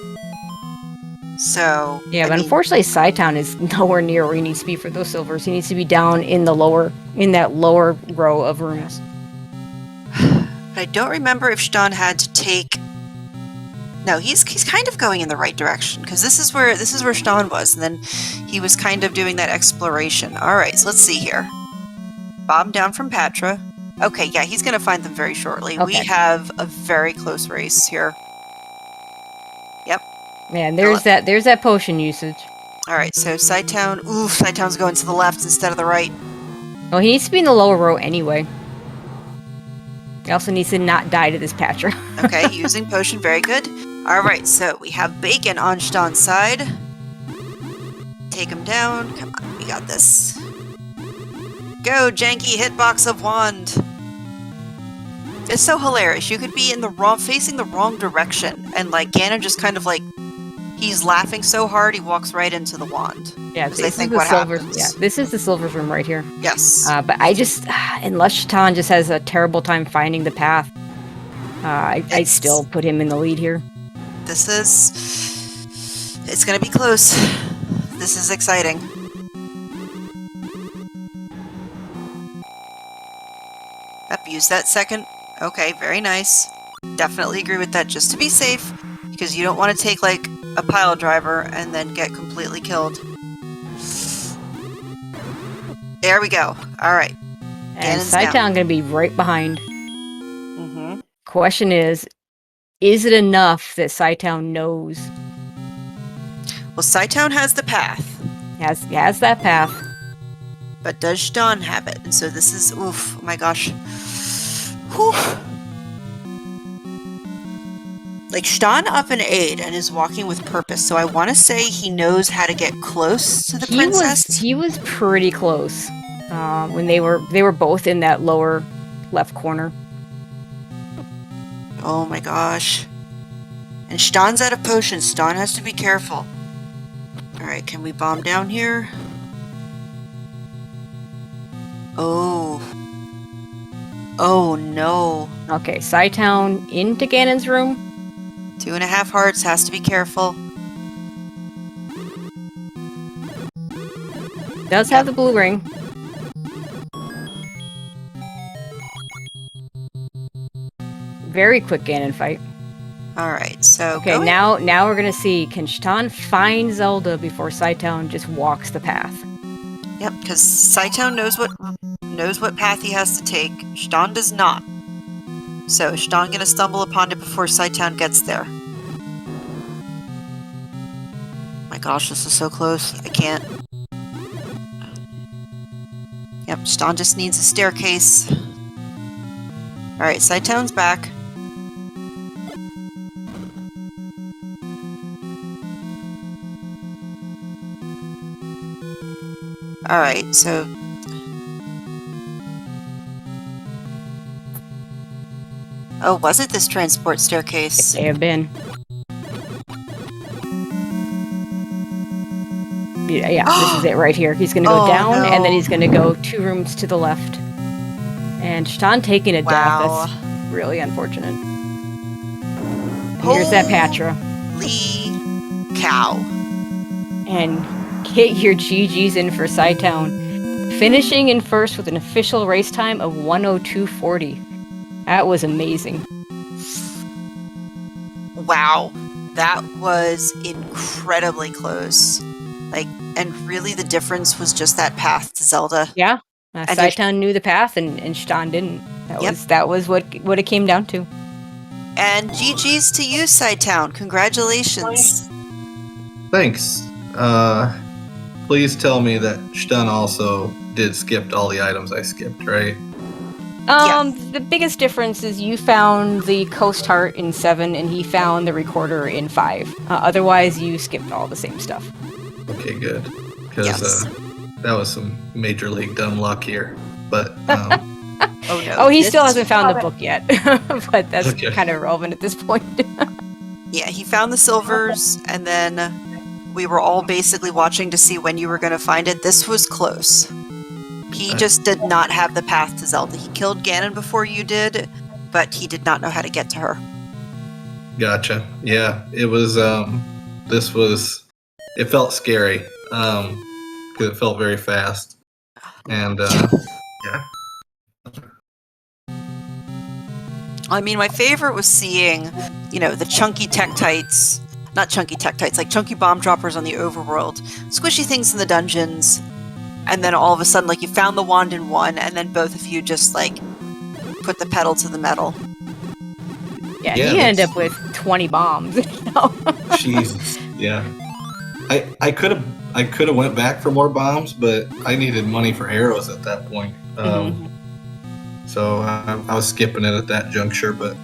So yeah, but unfortunately, cytown is nowhere near where he needs to be for those silvers. He needs to be down in that lower row of rooms. But I don't remember if Shton had to take. No, he's kind of going in the right direction because this is where Shton was, and then he was kind of doing that exploration. All right, so let's see here. Bomb down from Patra. Okay, yeah, he's going to find them very shortly. Okay. We have a very close race here. Yep. Man, there's that potion usage. All right, so cytown. Ooh, cytown's going to the left instead of the right. Well, he needs to be in the lower row anyway. He also needs to not die to this Patra. Okay, using potion, very good. All right, so we have Bacon on Shton's side. Take him down. Come on, we got this. Go, janky hitbox of wand. It's so hilarious. You could be in facing the wrong direction, and like Ganon just kind of like, he's laughing so hard he walks right into the wand. Yeah, this is the silvers. Yeah, this is the silvers room right here. Yes. But I just, unless Shton just has a terrible time finding the path, I still put him in the lead here. It's gonna be close. This is exciting. Use that second. Okay, very nice. Definitely agree with that, just to be safe, because you don't want to take like a pile driver and then get completely killed. There we go. All right. And cytown gonna be right behind. Question is it enough that cytown knows? Well, cytown has the path. He has that path. But does Shton have it? And so this is, oof, oh my gosh. Whew. Like, Shton up an aid and is walking with purpose, so I want to say he knows how to get close to the princess. He was pretty close when they were both in that lower left corner. Oh my gosh. And Shton's out of potions. Shton has to be careful. Alright, can we bomb down here? Oh. Oh no. Okay, cytown into Ganon's room. 2.5 hearts, has to be careful. Does have the blue ring. Very quick Ganon fight. Alright, so okay, now we're gonna see, can Shton find Zelda before cytown just walks the path? Yep, because cytown knows what path he has to take. Shton does not. So Shton gonna stumble upon it before cytown gets there. My gosh, this is so close. I can't. Yep, Shton just needs a staircase. Alright, cytown's back. Alright, so... Oh, was it this transport staircase? It may have been. Yeah, this is it right here. He's gonna go down, and then he's gonna go 2 rooms to the left. And Shton taking a death. That's really unfortunate. And here's that Patra. Holy cow. And get your GGs in for cytown. Finishing in first with an official race time of 1:02:40. That was amazing. Wow. That was incredibly close. Like, and really the difference was just that path to Zelda. Yeah. And Cytown knew the path and Shton didn't. That was what it came down to. And GG's to you, cytown. Congratulations. Thanks. Please tell me that Shton also did skip all the items I skipped, right? The biggest difference is you found the Coast Heart in 7 and he found the recorder in 5. Otherwise, you skipped all the same stuff. Okay, good. Because that was some major league dumb luck here. But Oh no. Oh, he still hasn't found the book yet, but that's Okay. kind of irrelevant at this point. Yeah, he found the silvers, and then we were all basically watching to see when you were going to find it. This was close. He just did not have the path to Zelda. He killed Ganon before you did, but he did not know how to get to her. Gotcha. Yeah, it was. It felt scary because it felt very fast, and yeah. I mean, my favorite was seeing, the chunky tektites, not chunky tektites, like chunky bomb droppers on the overworld, squishy things in the dungeons, and then all of a sudden, like, you found the wand in one, and then both of you just, like, put the pedal to the metal. Yeah, he ended up with 20 bombs. Jesus. Yeah. I could have went back for more bombs, but I needed money for arrows at that point. So I was skipping it at that juncture, but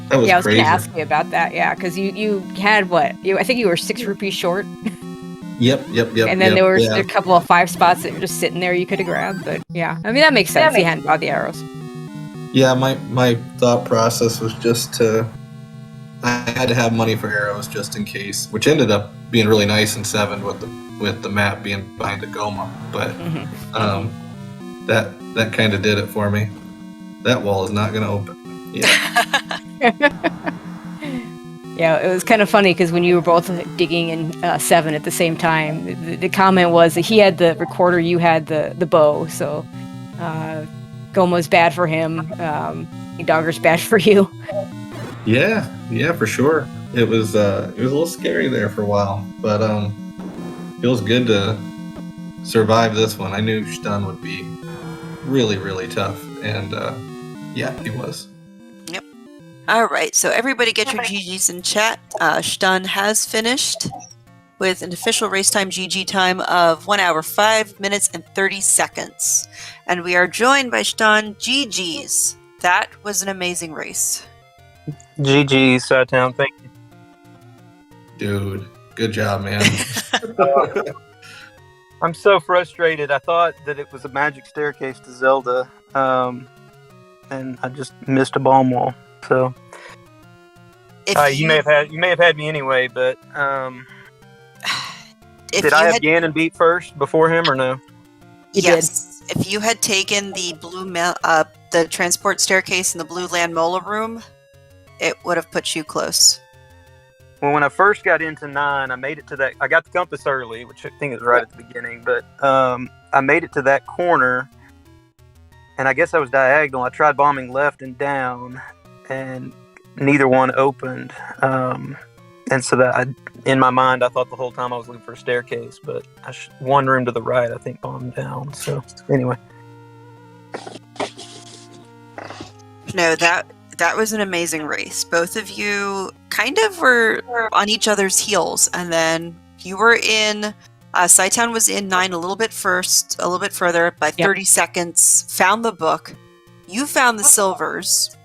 that was I was crazy. going to ask you about that, because you had what? I think you were 6 rupees short. Yep. And then there were a couple of 5 spots that were just sitting there you could have grabbed, but yeah. I mean, that makes sense. He hadn't bought the arrows. Yeah, my thought process was just I had to have money for arrows just in case, which ended up being really nice in 7 with the map being behind the Goma, but that kind of did it for me. That wall is not going to open. Yeah. Yeah, it was kind of funny because when you were both digging in 7 at the same time, the comment was that he had the recorder, you had the bow, so Goma's bad for him, Dogger's bad for you. Yeah, for sure. It was a little scary there for a while, but feels good to survive this one. I knew Shton would be really, really tough, and yeah, he was. Yep. All right, so everybody get your GGs in chat. Shton has finished with an official race time GG time of 1 hour, 5 minutes, and 30 seconds. And we are joined by Shton. GGs. That was an amazing race. GG, cytown. Thank you. Dude, good job, man. I'm so frustrated. I thought that it was a magic staircase to Zelda, and I just missed a bomb wall. So you may have had me anyway, but did I have Ganon beat first before him or no? Yes. If you had taken the the transport staircase in the blue land mola room, it would have put you close. Well, when I first got into 9, I made it to that. I got the compass early, which I think is right at the beginning, but I made it to that corner, and I guess I was diagonal. I tried bombing left and down, and neither one opened. And so in my mind, I thought the whole time I was looking for a staircase, but one room to the right, I think, bombed down. So anyway. No, that was an amazing race. Both of you kind of were on each other's heels, and then you were in. Cytown was in 9 a little bit further by 30 seconds. Found the book. You found the silvers.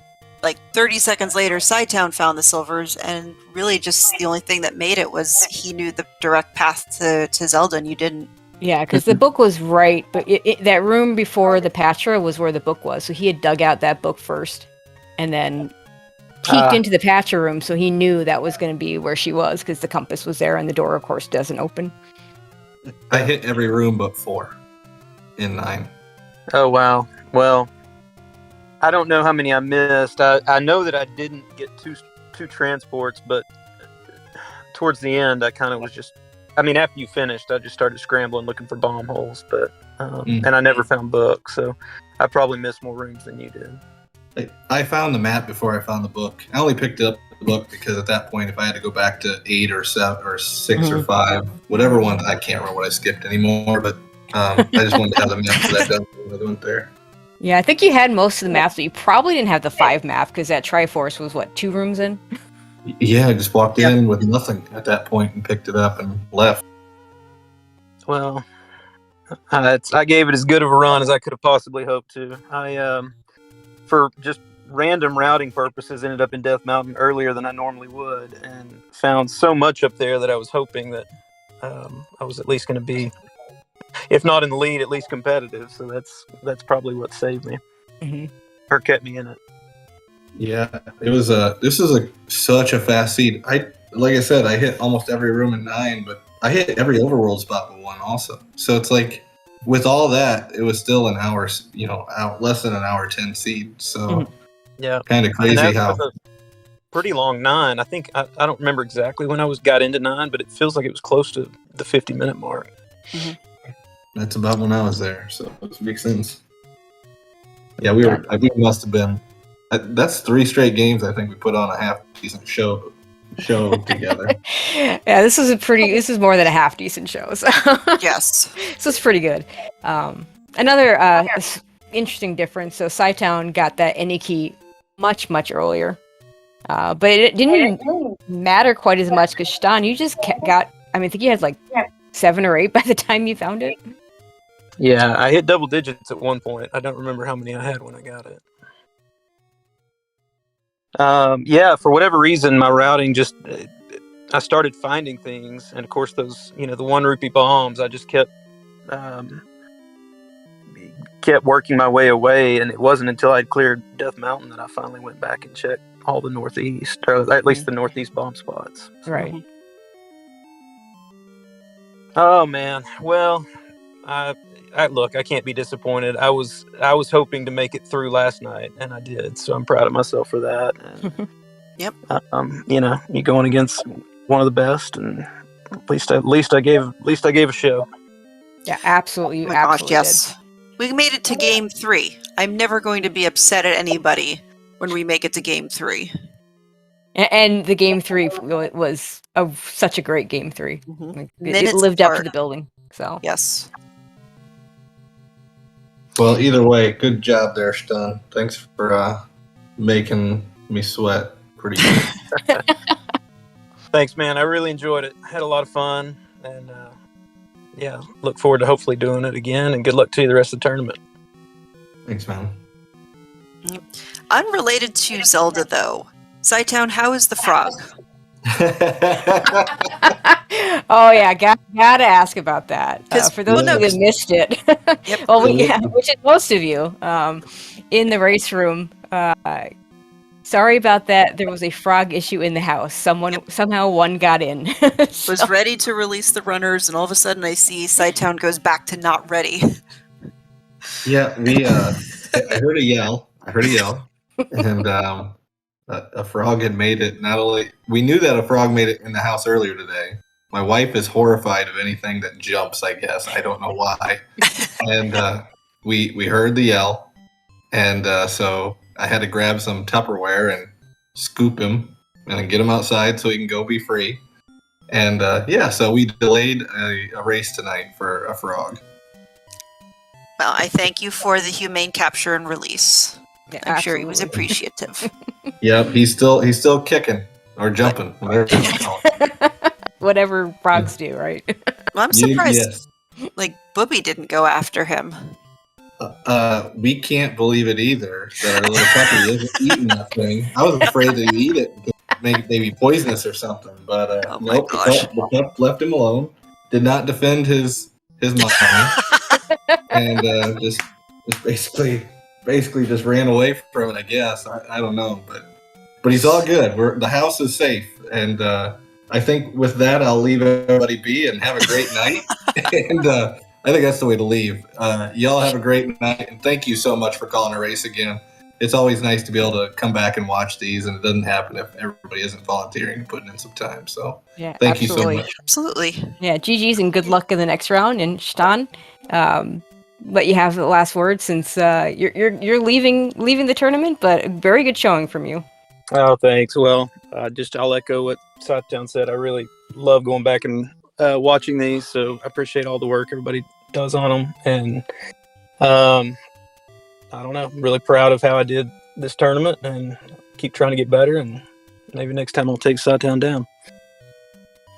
Like 30 seconds later, Cytown found the silvers, and really just the only thing that made it was he knew the direct path to Zelda, and you didn't. Yeah, because the book was right, but that room before the Patra was where the book was, so he had dug out that book first, and then peeked into the Patra room, so he knew that was going to be where she was, because the compass was there, and the door, of course, doesn't open. I hit every room but 4 in 9. Oh, wow. Well, I don't know how many I missed. I know that I didn't get two transports, but towards the end, I kind of was just... I mean, after you finished, I just started scrambling, looking for bomb holes, but and I never found books, so I probably missed more rooms than you did. I found the map before I found the book. I only picked it up book because at that point, if I had to go back to 8 or 7 or 6 or 5, whatever one, I can't remember what I skipped anymore. But I just wanted to have the map for that done when I went there. Yeah, I think you had most of the maps, but you probably didn't have the 5 map because that Triforce was what, 2 rooms in? Yeah, I just walked in with nothing at that point and picked it up and left. Well, I gave it as good of a run as I could have possibly hoped to. I, for just random routing purposes, ended up in Death Mountain earlier than I normally would, and found so much up there that I was hoping that I was at least going to be, if not in the lead, at least competitive. So that's probably what saved me, or kept me in it. Yeah, it was this is such a fast seed. Like I said, I hit almost every room in 9, but I hit every overworld spot but 1 also. So it's like with all that, it was still an hour, less than an hour 10 seed. So yeah, kind of crazy how. A pretty long 9. I think I don't remember exactly when I got into 9, but it feels like it was close to the 50-minute mark. That's about when I was there, so it makes sense. Yeah, we must have been. That's 3 straight games. I think we put on a half decent show together. Yeah, this is more than a half decent show. So. Yes. So it's pretty good. Another interesting difference. So cytown got that any key much, much earlier. But it didn't matter quite as much because Shton, you just got, I think you had like 7 or 8 by the time you found it. Yeah, I hit double digits at one point. I don't remember how many I had when I got it. Yeah, for whatever reason, my routing just, I started finding things. And of course, those, the 1 rupee bombs, I just kept working my way away. And it wasn't until I'd cleared Death Mountain that I finally went back and checked all the northeast, or at least the northeast bomb spots. Right. Oh, man. Well, look, I can't be disappointed. I was hoping to make it through last night, and I did. So I'm proud of myself for that. And, yep. You're going against one of the best, and at least I gave a show. Yeah, absolutely. Oh my gosh, yes. We made it to game 3. I'm never going to be upset at anybody when we make it to game 3. And the game 3 was such a great game 3. It lived up to the building. So yes. Well, either way, good job there, Shton. Thanks for making me sweat pretty good. Thanks, man. I really enjoyed it. Had a lot of fun, and look forward to hopefully doing it again. And good luck to you the rest of the tournament. Thanks, man. Unrelated to Zelda, though, cytown, how is the frog? Oh yeah, gotta ask about that. For those who missed it, which is most of you, in the race room. Sorry about that. There was a frog issue in the house. Somehow one got in. Was ready to release the runners, and all of a sudden I see cytown goes back to not ready. Yeah, I heard a yell. And a frog had made it. Not only we knew that a frog made it in the house earlier today. My wife is horrified of anything that jumps. I guess I don't know why. And we heard the yell, and so I had to grab some Tupperware and scoop him and then get him outside so he can go be free. And so we delayed a race tonight for a frog. Well, I thank you for the humane capture and release. Yeah, I'm sure he was appreciative. Yep, he's still kicking or jumping, whatever you call it. Whatever frogs do, right? Well, I'm surprised. Like Booby didn't go after him. We can't believe it either that our little puppy isn't eating that thing. I was afraid that he'd eat it because maybe poisonous or something, but nope. The pup left him alone. Did not defend his mom, and just basically just ran away from it. I guess I don't know, but he's all good. The house is safe, and I think with that I'll leave everybody be and have a great night. And I think that's the way to leave. Y'all have a great night, and thank you so much for calling a race again. It's always nice to be able to come back and watch these, and it doesn't happen if everybody isn't volunteering and putting in some time. So thank you so much. Absolutely. Yeah, GG's and good luck in the next round. And Shton, let you have the last word since you're leaving the tournament, but a very good showing from you. Oh, thanks. Well, I'll echo what Cytown said. I really love going back and watching these, so I appreciate all the work everybody does on them. And I don't know, I'm really proud of how I did this tournament, and keep trying to get better. And maybe next time I'll take Cytown down.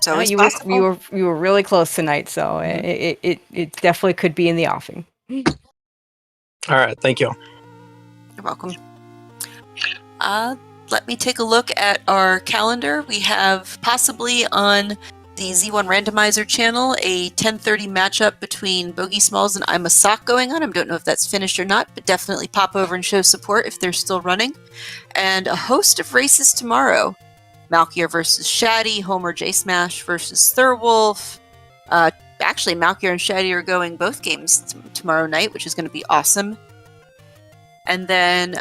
So No, it's you possible. were really close tonight, so it definitely could be in the offing. All right, thank you. You're welcome. Let me take a look at our calendar. We have possibly on the Z1 Randomizer channel a 10:30 matchup between Bogey Smalls and I'm a Sock going on. I don't know if that's finished or not, but definitely pop over and show support if they're still running. And a host of races tomorrow. Malkier versus Shaddy, Homer J Smash versus Thurwolf. Actually, Malkier and Shaddy are going both games tomorrow night, which is going to be awesome. And then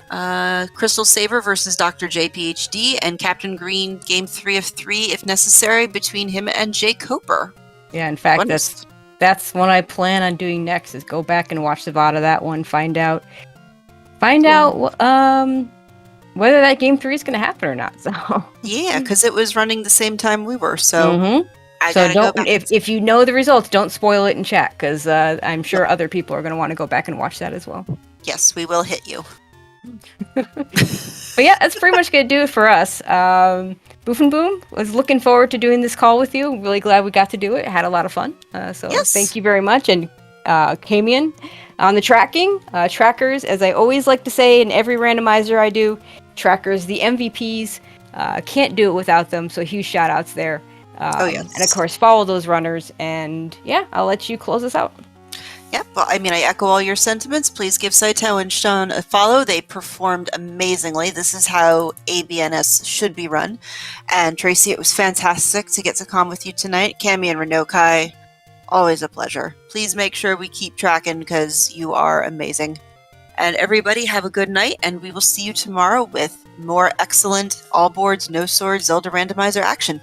Crystal Saber versus Dr. J PhD, and Captain Green game 3 of 3 if necessary between him and Jay Coper. Yeah, in fact, Wonders. that's what I plan on doing next, is go back and watch the VOD of that one, find out whether that game 3 is going to happen or not. So Yeah, because it was running the same time we were, so Mhm. I So gotta go don't, back. if you know the results, don't spoil it in chat, because I'm sure other people are going to want to go back and watch that as well. Yes, we will hit you. But yeah, that's pretty much going to do it for us. Boof and Boom was looking forward to doing this call with you. Really glad we got to do it. Had a lot of fun. So Yes. thank you very much. And Kamian on the tracking. Trackers, as I always like to say in every randomizer I do, trackers, the MVPs, can't do it without them. So huge shout outs there. Yes. And of course, follow those runners. And yeah, I'll let you close us out. Yep, well, I mean, I echo all your sentiments. Please give cytown and Shton1 a follow. They performed amazingly. This is how ABNS should be run. And Tracy, it was fantastic to get to come with you tonight. Cami and Renokai, always a pleasure. Please make sure we keep tracking because you are amazing. And everybody have a good night, and we will see you tomorrow with more excellent all boards, no swords, Zelda randomizer action.